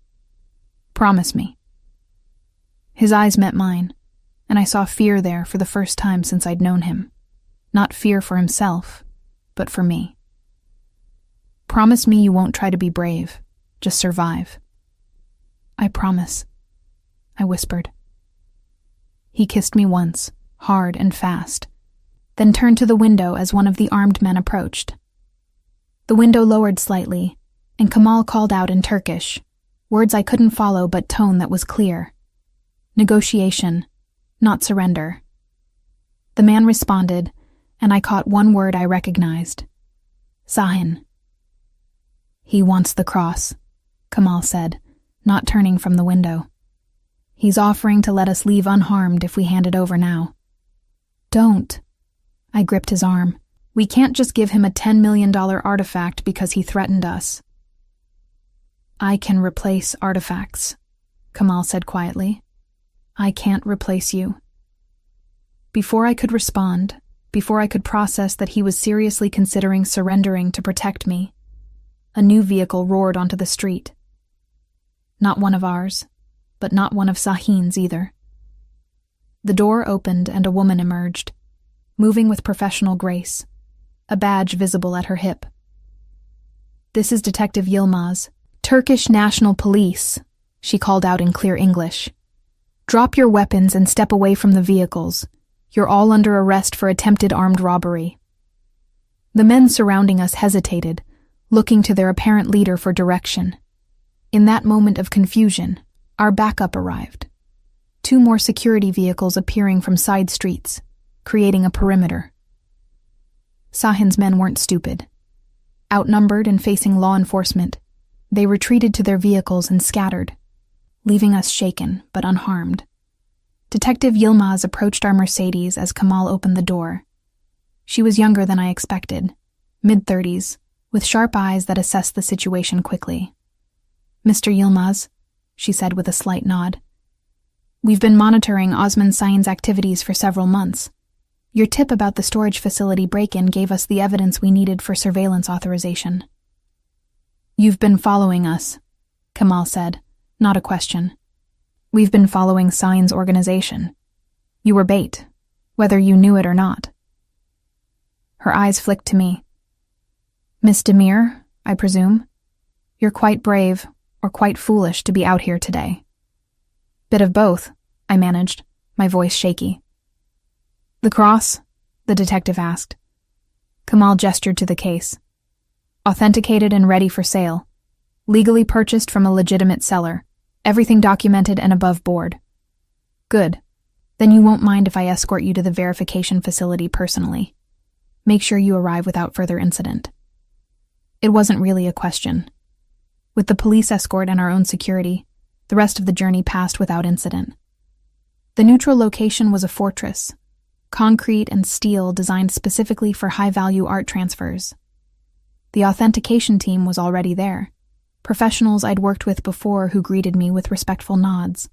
promise me." His eyes met mine, and I saw fear there for the first time since I'd known him. Not fear for himself, but for me. "Promise me you won't try to be brave, just survive." "I promise," I whispered. He kissed me once, hard and fast, then turned to the window as one of the armed men approached. The window lowered slightly, and Kamal called out in Turkish, words I couldn't follow but tone that was clear. Negotiation, not surrender. The man responded, and I caught one word I recognized. Sahin. "He wants the cross," Kamal said, not turning from the window. "He's offering to let us leave unharmed if we hand it over now." "Don't." I gripped his arm. "We can't just give him a $10 million artifact because he threatened us." "I can replace artifacts," Kamal said quietly. "I can't replace you." Before I could respond, before I could process that he was seriously considering surrendering to protect me, a new vehicle roared onto the street. Not one of ours, but not one of Sahin's either. The door opened and a woman emerged, moving with professional grace, a badge visible at her hip. "This is Detective Yilmaz, Turkish National Police," she called out in clear English. "Drop your weapons and step away from the vehicles. You're all under arrest for attempted armed robbery." The men surrounding us hesitated, looking to their apparent leader for direction. In that moment of confusion, Our backup arrived. 2 more security vehicles appearing from side streets, creating a perimeter. Sahin's men weren't stupid. Outnumbered and facing law enforcement, they retreated to their vehicles and scattered, leaving us shaken but unharmed. Detective Yilmaz approached our Mercedes as Kamal opened the door. She was younger than I expected, mid-30s, with sharp eyes that assessed the situation quickly. "Mr. Yilmaz," she said with a slight nod. "We've been monitoring Osman Sain's activities for several months. Your tip about the storage facility break-in gave us the evidence we needed for surveillance authorization." "You've been following us," Kamal said, not a question. "We've been following Sain's organization. You were bait, whether you knew it or not." Her eyes flicked to me. "Miss Demir, I presume? You're quite brave, or quite foolish to be out here today." "Bit of both," I managed, my voice shaky. "The cross?" the detective asked. Kamal gestured to the case. "Authenticated and ready for sale. Legally purchased from a legitimate seller. Everything documented and above board." "Good. Then you won't mind if I escort you to the verification facility personally. Make sure you arrive without further incident." It wasn't really a question. With the police escort and our own security, the rest of the journey passed without incident. The neutral location was a fortress, concrete and steel designed specifically for high-value art transfers. The authentication team was already there, professionals I'd worked with before who greeted me with respectful nods.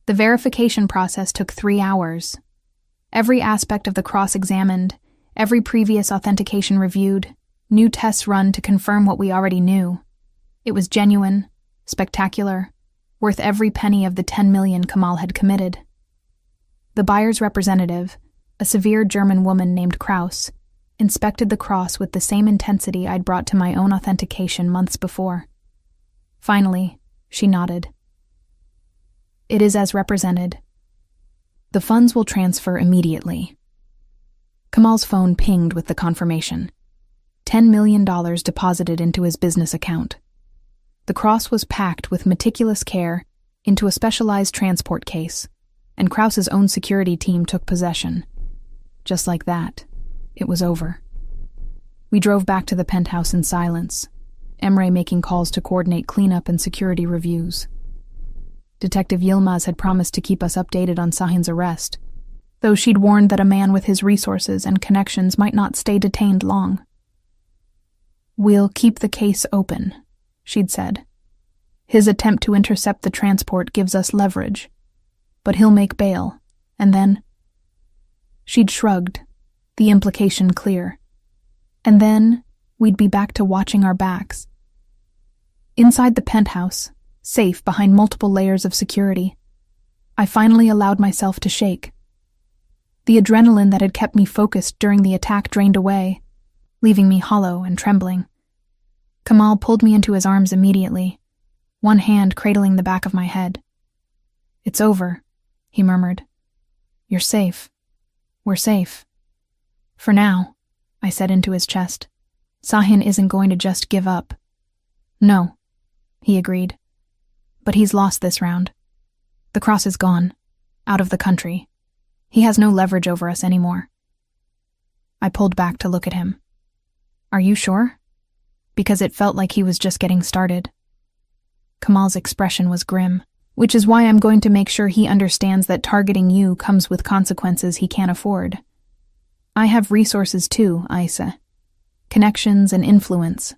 The verification process took 3 hours. Every aspect of the cross examined, every previous authentication reviewed, new tests run to confirm what we already knew. It was genuine, spectacular, worth every penny of the 10 million Kamal had committed. The buyer's representative, a severe German woman named Kraus, inspected the cross with the same intensity I'd brought to my own authentication months before. Finally, she nodded. "It is as represented. The funds will transfer immediately." Kamal's phone pinged with the confirmation. $10 million deposited into his business account. The cross was packed with meticulous care into a specialized transport case, and Kraus's own security team took possession. Just like that, it was over. We drove back to the penthouse in silence, Emre making calls to coordinate cleanup and security reviews. Detective Yilmaz had promised to keep us updated on Sahin's arrest, though she'd warned that a man with his resources and connections might not stay detained long. "We'll keep the case open," she'd said. "His attempt to intercept the transport gives us leverage, but he'll make bail, and then—" She'd shrugged, the implication clear. "And then we'd be back to watching our backs." Inside the penthouse, safe behind multiple layers of security, I finally allowed myself to shake. The adrenaline that had kept me focused during the attack drained away, leaving me hollow and trembling. Kamal pulled me into his arms immediately, one hand cradling the back of my head. "It's over," he murmured. "You're safe. We're safe. For now," I said into his chest. "Sahin isn't going to just give up." "No," he agreed. "But he's lost this round. The cross is gone, out of the country. He has no leverage over us anymore." I pulled back to look at him. "Are you sure?" Because it felt like he was just getting started. Kamal's expression was grim, which is why I'm going to make sure he understands that targeting you comes with consequences he can't afford. I have resources too, Aisa. Connections and influence.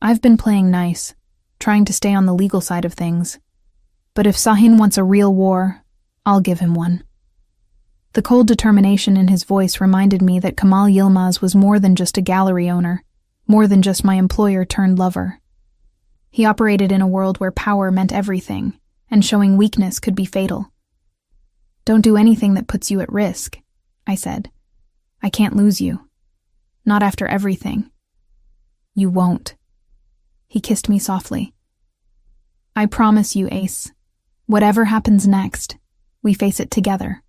I've been playing nice, trying to stay on the legal side of things. But if Sahin wants a real war, I'll give him one. The cold determination in his voice reminded me that Kamal Yilmaz was more than just a gallery owner, more than just my employer turned lover. He operated in a world where power meant everything, and showing weakness could be fatal. "Don't do anything that puts you at risk," I said. "I can't lose you. Not after everything." "You won't." He kissed me softly. "I promise you, Ace. Whatever happens next, we face it together.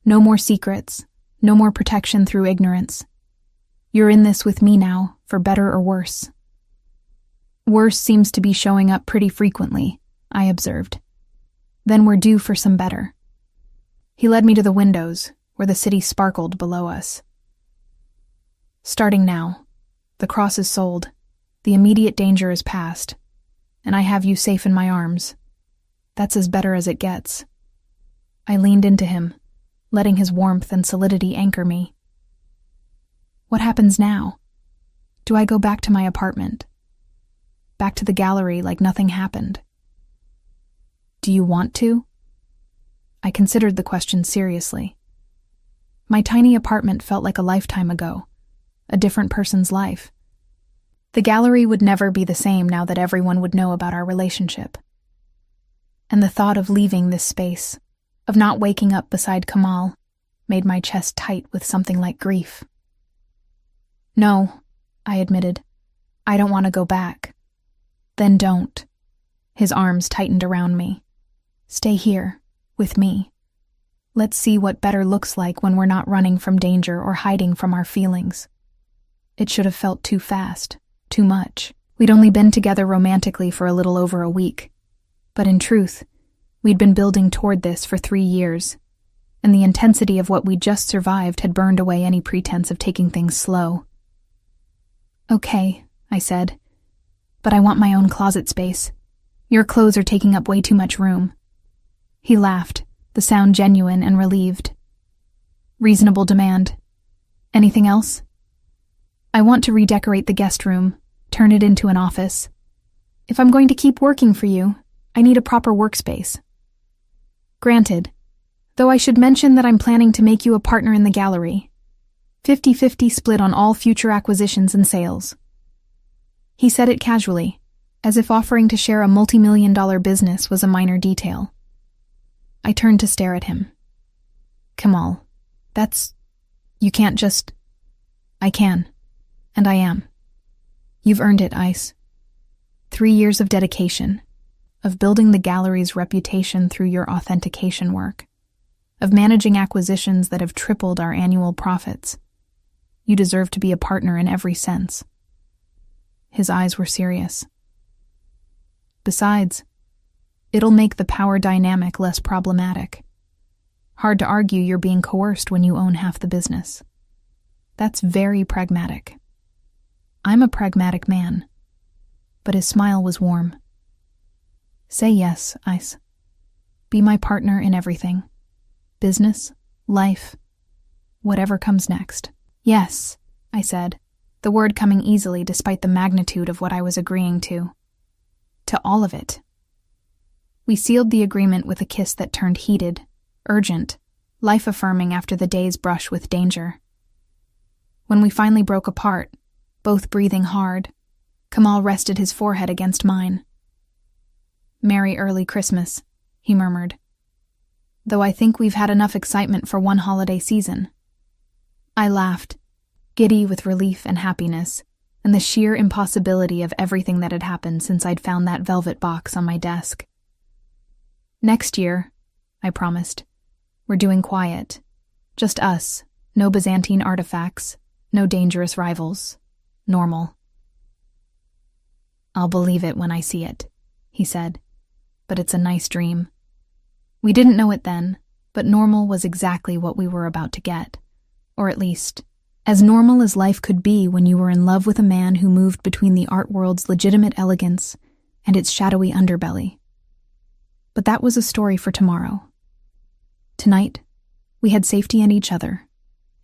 No more secrets, no more protection through ignorance. You're in this with me now, for better or worse." "Worse seems to be showing up pretty frequently," I observed. Then we're due for some better. He led me to the windows, where the city sparkled below us. Starting now, the cross is sold, the immediate danger is past, and I have you safe in my arms. That's as better as it gets. I leaned into him, letting his warmth and solidity anchor me. What happens now? Do I go back to my apartment? Back to the gallery like nothing happened? Do you want to? I considered the question seriously. My tiny apartment felt like a lifetime ago, a different person's life. The gallery would never be the same now that everyone would know about our relationship. And the thought of leaving this space, of not waking up beside Kamal, made my chest tight with something like grief. No, I admitted. I don't want to go back. Then don't. His arms tightened around me. Stay here, with me. Let's see what better looks like when we're not running from danger or hiding from our feelings. It should have felt too fast, too much. We'd only been together romantically for a little over a week. But in truth, we'd been building toward this for 3 years, and the intensity of what we'd just survived had burned away any pretense of taking things slow. Okay, I said, but I want my own closet space. Your clothes are taking up way too much room. He laughed, the sound genuine and relieved. Reasonable demand. Anything else? I want to redecorate the guest room, turn it into an office. If I'm going to keep working for you, I need a proper workspace. Granted, though I should mention that I'm planning to make you a partner in the gallery. 50-50 split on all future acquisitions and sales. He said it casually, as if offering to share a multi-million-dollar business was a minor detail. I turned to stare at him. Kamal, you can't just... I can, and I am. You've earned it, Ice. 3 years of dedication, of building the gallery's reputation through your authentication work, of managing acquisitions that have tripled our annual profits. You deserve to be a partner in every sense. His eyes were serious. Besides, it'll make the power dynamic less problematic. Hard to argue you're being coerced when you own half the business. That's very pragmatic. I'm a pragmatic man, but his smile was warm. Say yes, Ice. Be my partner in everything. Business, life, whatever comes next. Yes, I said, the word coming easily despite the magnitude of what I was agreeing to. To all of it. We sealed the agreement with a kiss that turned heated, urgent, life-affirming after the day's brush with danger. When we finally broke apart, both breathing hard, Kamal rested his forehead against mine. Merry early Christmas, he murmured. Though I think we've had enough excitement for one holiday season. I laughed, giddy with relief and happiness, and the sheer impossibility of everything that had happened since I'd found that velvet box on my desk. Next year, I promised, we're doing quiet. Just us, no Byzantine artifacts, no dangerous rivals. Normal. I'll believe it when I see it, he said, but it's a nice dream. We didn't know it then, but normal was exactly what we were about to get. Or at least, as normal as life could be when you were in love with a man who moved between the art world's legitimate elegance and its shadowy underbelly. But that was a story for tomorrow. Tonight, we had safety in each other,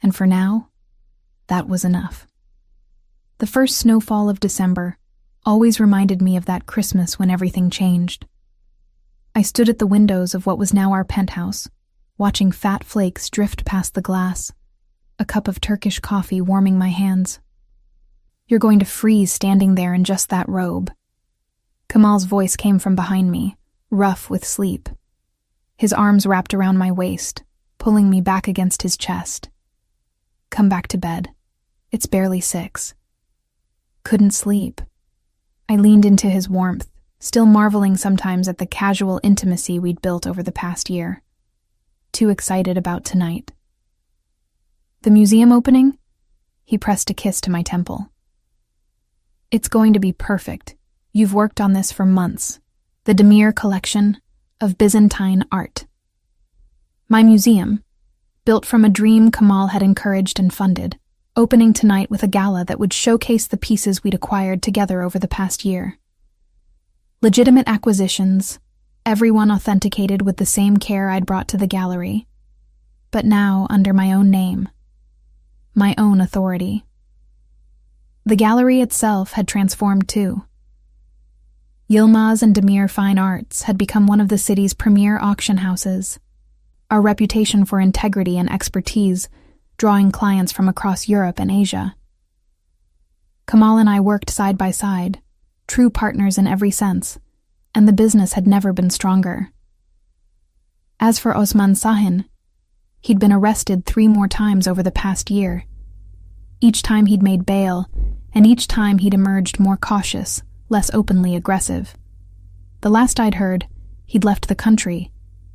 and for now, that was enough. The first snowfall of December always reminded me of that Christmas when everything changed. I stood at the windows of what was now our penthouse, watching fat flakes drift past the glass, a cup of Turkish coffee warming my hands. You're going to freeze standing there in just that robe. Kamal's voice came from behind me, rough with sleep. His arms wrapped around my waist, pulling me back against his chest. Come back to bed. It's barely 6. Couldn't sleep. I leaned into his warmth, still marveling sometimes at the casual intimacy we'd built over the past year. Too excited about tonight. The museum opening? He pressed a kiss to my temple. It's going to be perfect. You've worked on this for months. the Demir collection of Byzantine art. My museum, built from a dream Kamal had encouraged and funded, opening tonight with a gala that would showcase the pieces we'd acquired together over the past year. Legitimate acquisitions, everyone authenticated with the same care I'd brought to the gallery, but now under my own name, my own authority. The gallery itself had transformed too. Yilmaz and Demir Fine Arts had become one of the city's premier auction houses, our reputation for integrity and expertise drawing clients from across Europe and Asia. Kamal and I worked side by side, true partners in every sense, and the business had never been stronger. As for Osman Sahin, he'd been arrested 3 more times over the past year. Each time he'd made bail, and each time he'd emerged more cautious, less openly aggressive. The last I'd heard, he'd left the country,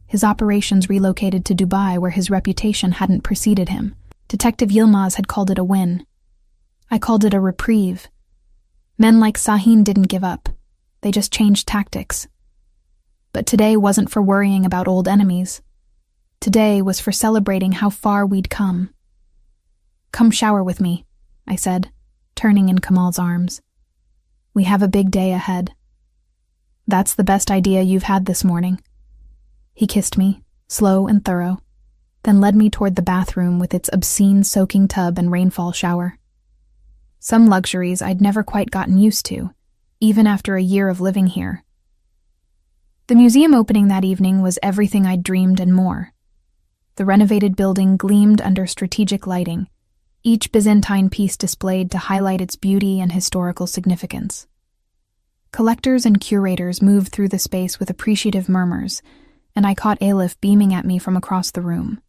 his operations relocated to Dubai where his reputation hadn't preceded him. Detective Yilmaz had called it a win. I called it a reprieve. Men like Sahin didn't give up. They just changed tactics. But today wasn't for worrying about old enemies. Today was for celebrating how far we'd come. "Come shower with me," I said, turning in Kamal's arms. "We have a big day ahead." "That's the best idea you've had this morning." He kissed me, slow and thorough, then led me toward the bathroom with its obscene soaking tub and rainfall shower. Some luxuries I'd never quite gotten used to, even after a year of living here. The museum opening that evening was everything I'd dreamed and more. The renovated building gleamed under strategic lighting, each Byzantine piece displayed to highlight its beauty and historical significance. Collectors and curators moved through the space with appreciative murmurs, and I caught Alif beaming at me from across the room.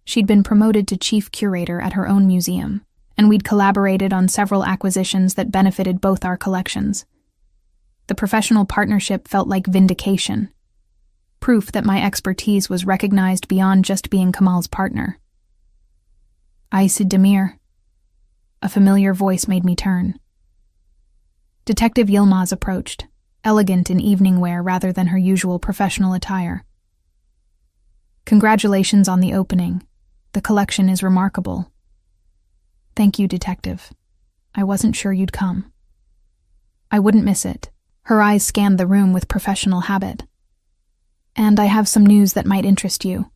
She'd been promoted to chief curator at her own museum, and we'd collaborated on several acquisitions that benefited both our collections. The professional partnership felt like vindication, proof that my expertise was recognized beyond just being Kamal's partner. "Isid Demir." A familiar voice made me turn. Detective Yilmaz approached, elegant in evening wear rather than her usual professional attire. "Congratulations on the opening. The collection is remarkable." "Thank you, Detective. I wasn't sure you'd come." "I wouldn't miss it." Her eyes scanned the room with professional habit. "And I have some news that might interest you.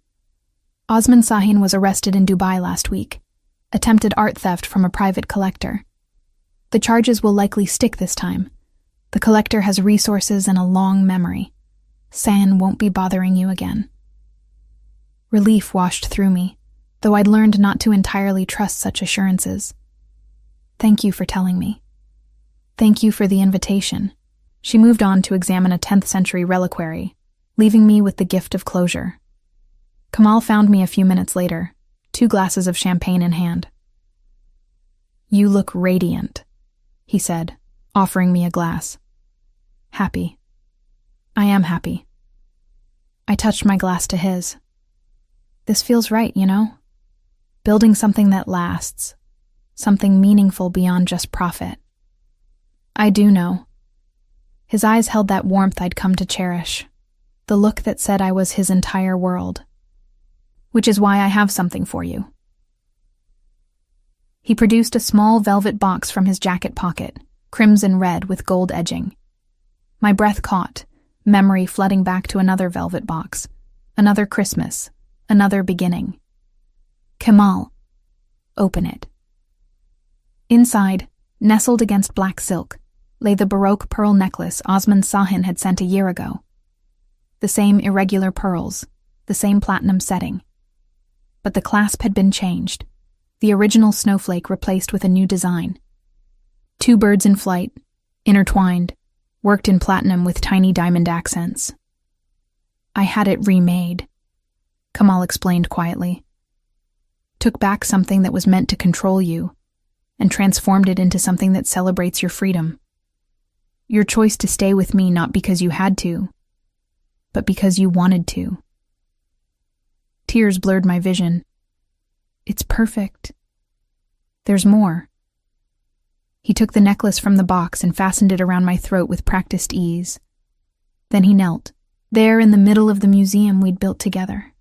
Osman Sahin was arrested in Dubai last week. Attempted art theft from a private collector. The charges will likely stick this time. The collector has resources and a long memory. Sahin won't be bothering you again." Relief washed through me, though I'd learned not to entirely trust such assurances. "Thank you for telling me." "Thank you for the invitation." She moved on to examine a 10th century reliquary, leaving me with the gift of closure. Kamal found me a few minutes later, 2 glasses of champagne in hand. "You look radiant," he said, offering me a glass. "Happy." "I am happy." I touched my glass to his. "This feels right, you know? Building something that lasts, something meaningful beyond just profit." "I do know." His eyes held that warmth I'd come to cherish, the look that said I was his entire world. "Which is why I have something for you." He produced a small velvet box from his jacket pocket, crimson red with gold edging. My breath caught, memory flooding back to another velvet box, another Christmas, another beginning. "Kamal, open it." Inside, nestled against black silk, lay the Baroque pearl necklace Osman Sahin had sent a year ago. The same irregular pearls, the same platinum setting. But the clasp had been changed, the original snowflake replaced with a new design. 2 birds in flight, intertwined, worked in platinum with tiny diamond accents. "I had it remade," Kamal explained quietly. "Took back something that was meant to control you, and transformed it into something that celebrates your freedom. Your choice to stay with me not because you had to, but because you wanted to." Tears blurred my vision. "It's perfect. There's more." He took the necklace from the box and fastened it around my throat with practiced ease. Then he knelt, there in the middle of the museum we'd built together,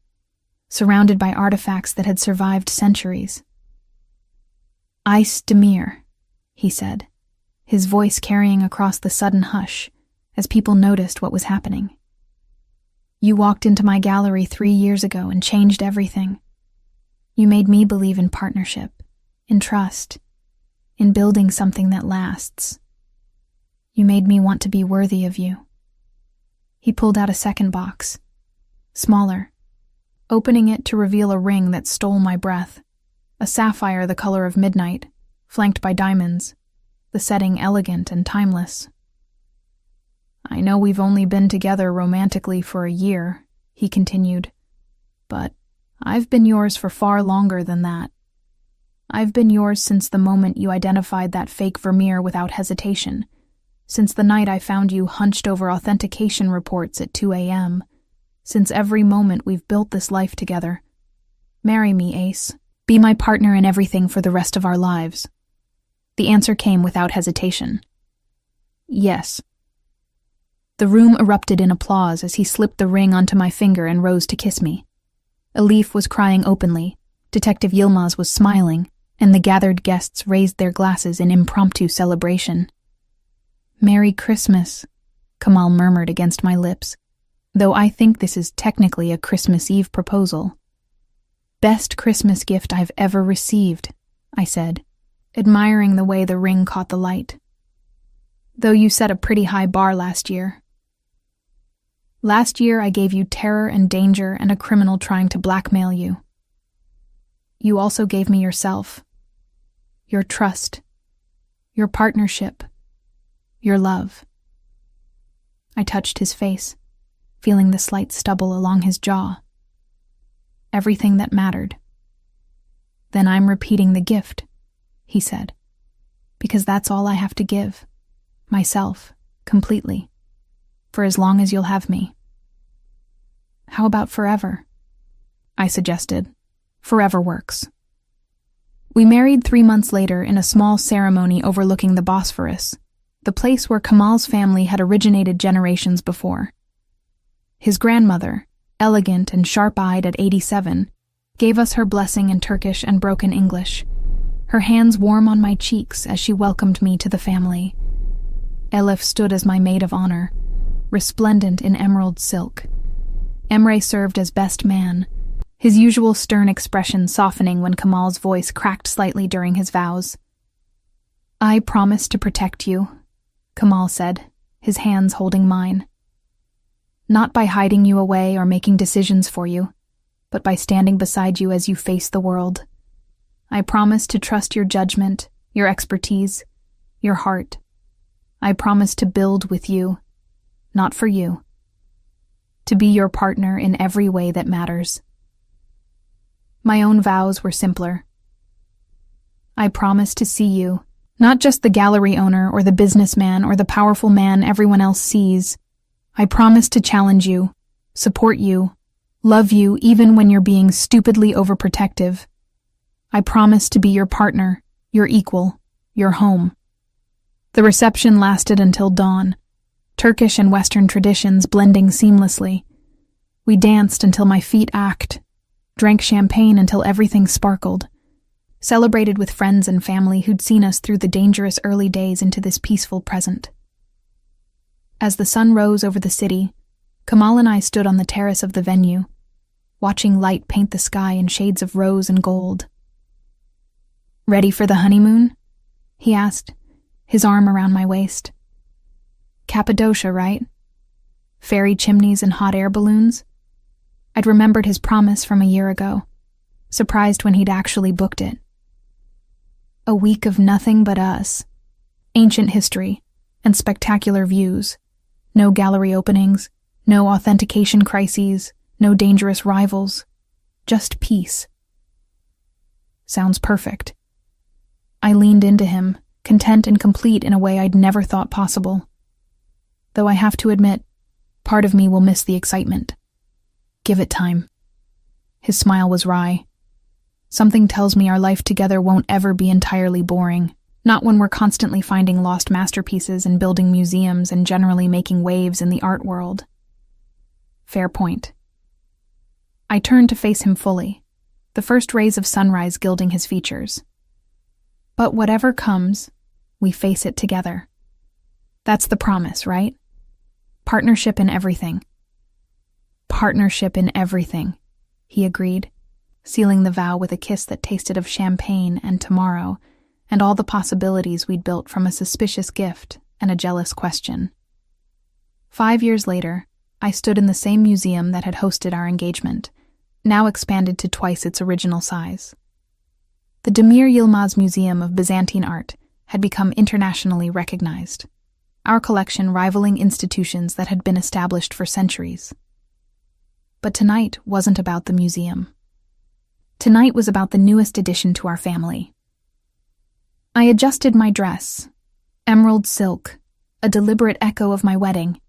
surrounded by artifacts that had survived centuries. Ice Demir, he said, his voice carrying across the sudden hush as people noticed what was happening. You walked into my gallery 3 years ago and changed everything. You made me believe in partnership, in trust, in building something that lasts. You made me want to be worthy of you. He pulled out a second box, smaller, opening it to reveal a ring that stole my breath, a sapphire the color of midnight, flanked by diamonds, the setting elegant and timeless. I know we've only been together romantically for a year, he continued, but I've been yours for far longer than that. I've been yours since the moment you identified that fake Vermeer without hesitation, since the night I found you hunched over authentication reports at 2 a.m., since every moment we've built this life together. Marry me, Ace. Be my partner in everything for the rest of our lives. The answer came without hesitation. Yes. The room erupted in applause as he slipped the ring onto my finger and rose to kiss me. Elif was crying openly, Detective Yilmaz was smiling, and the gathered guests raised their glasses in impromptu celebration. Merry Christmas, Kamal murmured against my lips, though I think this is technically a Christmas Eve proposal. Best Christmas gift I've ever received, I said, admiring the way the ring caught the light. Though you set a pretty high bar last year. Last year I gave you terror and danger and a criminal trying to blackmail you. You also gave me yourself, your trust, your partnership, your love. I touched his face, feeling the slight stubble along his jaw. Everything that mattered. Then I'm repeating the gift, he said, because that's all I have to give, myself, completely, for as long as you'll have me. How about forever? I suggested. Forever works. We married 3 months later in a small ceremony overlooking the Bosphorus, the place where Kamal's family had originated generations before. His grandmother, elegant and sharp-eyed at 87, gave us her blessing in Turkish and broken English, her hands warm on my cheeks as she welcomed me to the family. Elif stood as my maid of honor, resplendent in emerald silk. Emre served as best man, his usual stern expression softening when Kamal's voice cracked slightly during his vows. I promise to protect you, Kamal said, his hands holding mine. Not by hiding you away or making decisions for you, but by standing beside you as you face the world. I promise to trust your judgment, your expertise, your heart. I promise to build with you, not for you. To be your partner in every way that matters. My own vows were simpler. I promise to see you, not just the gallery owner or the businessman or the powerful man everyone else sees. I promise to challenge you, support you, love you even when you're being stupidly overprotective. I promise to be your partner, your equal, your home. The reception lasted until dawn, Turkish and Western traditions blending seamlessly. We danced until my feet ached, drank champagne until everything sparkled, celebrated with friends and family who'd seen us through the dangerous early days into this peaceful present. As the sun rose over the city, Kamal and I stood on the terrace of the venue, watching light paint the sky in shades of rose and gold. Ready for the honeymoon? He asked, his arm around my waist. Cappadocia, right? Fairy chimneys and hot air balloons? I'd remembered his promise from a year ago, surprised when he'd actually booked it. A week of nothing but us. Ancient history and spectacular views. No gallery openings, no authentication crises, no dangerous rivals. Just peace. Sounds perfect. I leaned into him, content and complete in a way I'd never thought possible. Though I have to admit, part of me will miss the excitement. Give it time. His smile was wry. Something tells me our life together won't ever be entirely boring. Not when we're constantly finding lost masterpieces and building museums and generally making waves in the art world. Fair point. I turned to face him fully, the first rays of sunrise gilding his features. But whatever comes, we face it together. That's the promise, right? Partnership in everything. Partnership in everything, he agreed, sealing the vow with a kiss that tasted of champagne and tomorrow, and all the possibilities we'd built from a suspicious gift and a jealous question. 5 years later, I stood in the same museum that had hosted our engagement, now expanded to twice its original size. The Demir Yilmaz Museum of Byzantine Art had become internationally recognized, our collection rivaling institutions that had been established for centuries. But tonight wasn't about the museum. Tonight was about the newest addition to our family. I adjusted my dress, emerald silk, a deliberate echo of my wedding,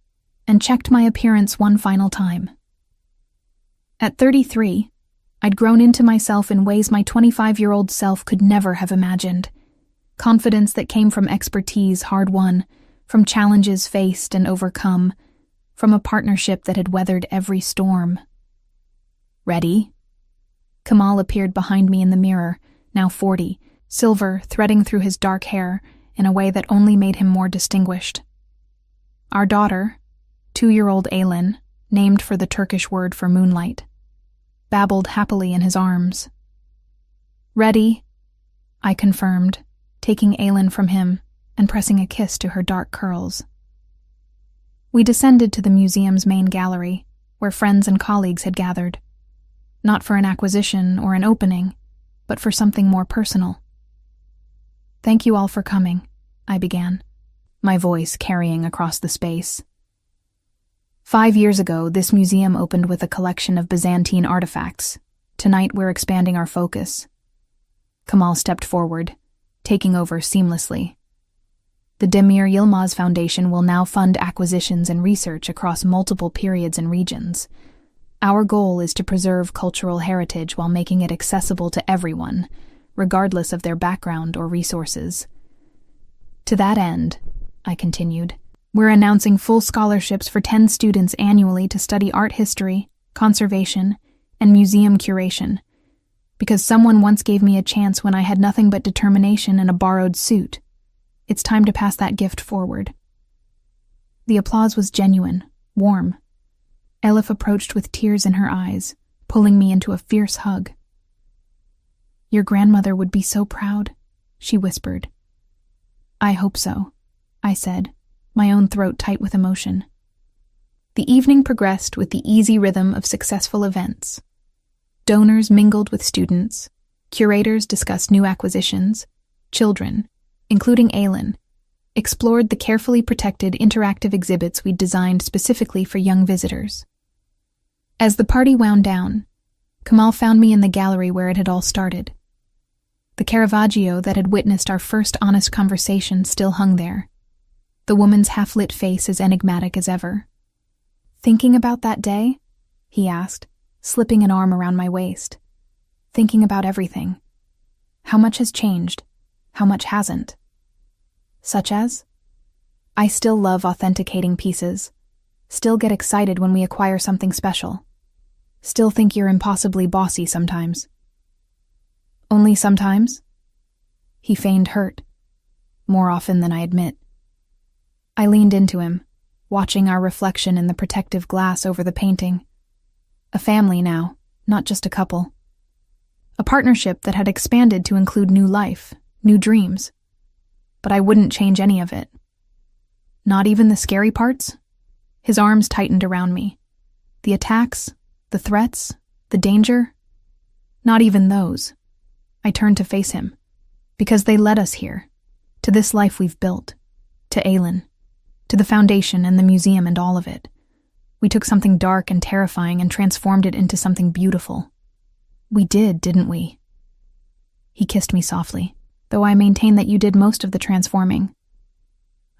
and checked my appearance one final time. At 33, I'd grown into myself in ways my 25-year-old self could never have imagined. Confidence that came from expertise hard-won, from challenges faced and overcome, from a partnership that had weathered every storm. Ready? Kamal appeared behind me in the mirror, now 40, silver threading through his dark hair in a way that only made him more distinguished. Our daughter, 2-year-old Aylin, named for the Turkish word for moonlight, babbled happily in his arms. Ready, I confirmed, taking Aylin from him and pressing a kiss to her dark curls. We descended to the museum's main gallery, where friends and colleagues had gathered, not for an acquisition or an opening, but for something more personal. Thank you all for coming, I began, my voice carrying across the space. 5 years ago, this museum opened with a collection of Byzantine artifacts. Tonight, we're expanding our focus. Kamal stepped forward, taking over seamlessly. The Demir Yilmaz Foundation will now fund acquisitions and research across multiple periods and regions. Our goal is to preserve cultural heritage while making it accessible to everyone, regardless of their background or resources. To that end, I continued, we're announcing full scholarships for 10 students annually to study art history, conservation, and museum curation, because someone once gave me a chance when I had nothing but determination and a borrowed suit. It's time to pass that gift forward. The applause was genuine, warm. Elif approached with tears in her eyes, pulling me into a fierce hug. Your grandmother would be so proud, she whispered. I hope so, I said, my own throat tight with emotion. The evening progressed with the easy rhythm of successful events. Donors mingled with students, curators discussed new acquisitions, children, including Aylin, explored the carefully protected interactive exhibits we'd designed specifically for young visitors. As the party wound down, Kamal found me in the gallery where it had all started. The Caravaggio that had witnessed our first honest conversation still hung there, the woman's half-lit face as enigmatic as ever. Thinking about that day? He asked, slipping an arm around my waist. Thinking about everything. How much has changed? How much hasn't? Such as? I still love authenticating pieces. Still get excited when we acquire something special. Still think you're impossibly bossy sometimes. Only sometimes? He feigned hurt. More often than I admit. I leaned into him, watching our reflection in the protective glass over the painting. A family now, not just a couple. A partnership that had expanded to include new life, new dreams. But I wouldn't change any of it. Not even the scary parts? His arms tightened around me. The attacks, the threats, the danger? Not even those. I turned to face him. Because they led us here. To this life we've built. To Aylin. To the foundation and the museum and all of it. We took something dark and terrifying and transformed it into something beautiful. We did, didn't we? He kissed me softly, though I maintain that you did most of the transforming.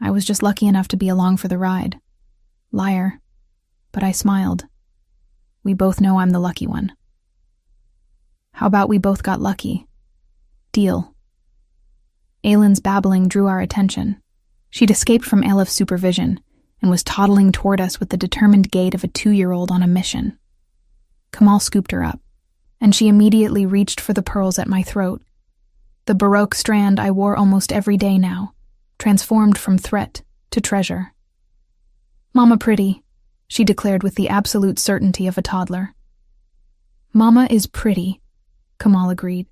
I was just lucky enough to be along for the ride. Liar. But I smiled. We both know I'm the lucky one. How about we both got lucky? Deal. Aylin's babbling drew our attention. She'd escaped from Alep's supervision and was toddling toward us with the determined gait of a 2-year-old on a mission. Kamal scooped her up, and she immediately reached for the pearls at my throat. The Baroque strand I wore almost every day now, transformed from threat to treasure. "Mama pretty," she declared with the absolute certainty of a toddler. "Mama is pretty," Kamal agreed.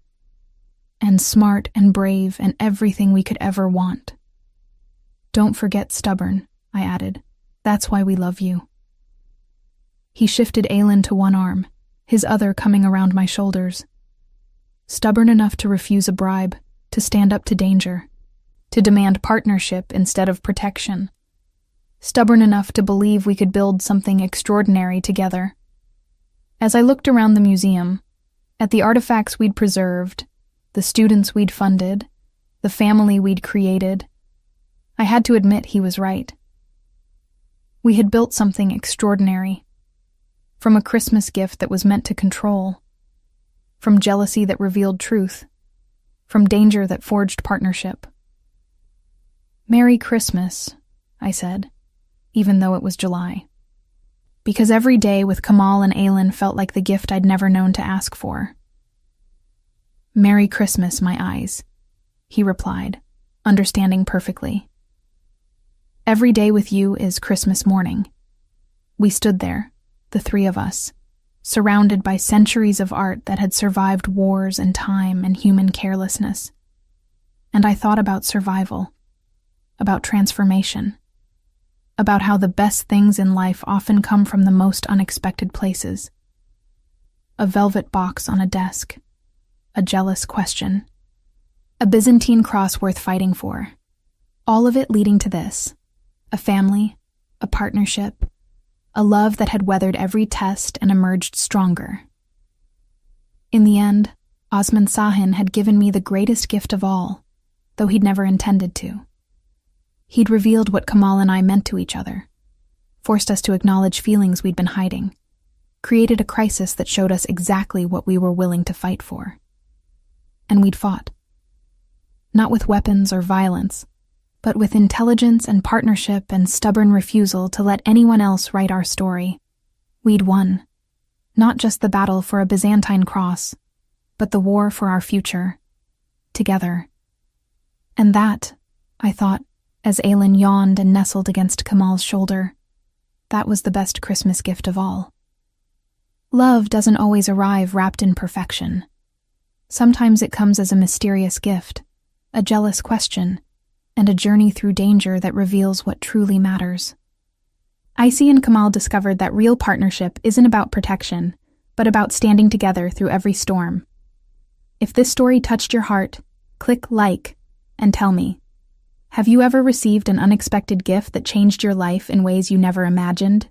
"And smart and brave and everything we could ever want." "Don't forget stubborn," I added. "That's why we love you." He shifted Aylin to one arm, his other coming around my shoulders. Stubborn enough to refuse a bribe, to stand up to danger, to demand partnership instead of protection. Stubborn enough to believe we could build something extraordinary together. As I looked around the museum, at the artifacts we'd preserved, the students we'd funded, the family we'd created, I had to admit he was right. We had built something extraordinary. From a Christmas gift that was meant to control, from jealousy that revealed truth, from danger that forged partnership. "Merry Christmas," I said, even though it was July. Because every day with Kamal and Aylin felt like the gift I'd never known to ask for. "Merry Christmas, my eyes," he replied, understanding perfectly. "Every day with you is Christmas morning." We stood there, the three of us, surrounded by centuries of art that had survived wars and time and human carelessness. And I thought about survival, about transformation, about how the best things in life often come from the most unexpected places. A velvet box on a desk, a jealous question, a Byzantine cross worth fighting for, all of it leading to this: a family, a partnership, a love that had weathered every test and emerged stronger. In the end, Osman Sahin had given me the greatest gift of all, though he'd never intended to. He'd revealed what Kamal and I meant to each other, forced us to acknowledge feelings we'd been hiding, created a crisis that showed us exactly what we were willing to fight for. And we'd fought. Not with weapons or violence, but with intelligence and partnership and stubborn refusal to let anyone else write our story. We'd won. Not just the battle for a Byzantine cross, but the war for our future. Together. And that, I thought, as Aylin yawned and nestled against Kamal's shoulder, that was the best Christmas gift of all. Love doesn't always arrive wrapped in perfection. Sometimes it comes as a mysterious gift, a jealous question, and a journey through danger that reveals what truly matters. Icy and Kamal discovered that real partnership isn't about protection, but about standing together through every storm. If this story touched your heart, click like and tell me, have you ever received an unexpected gift that changed your life in ways you never imagined?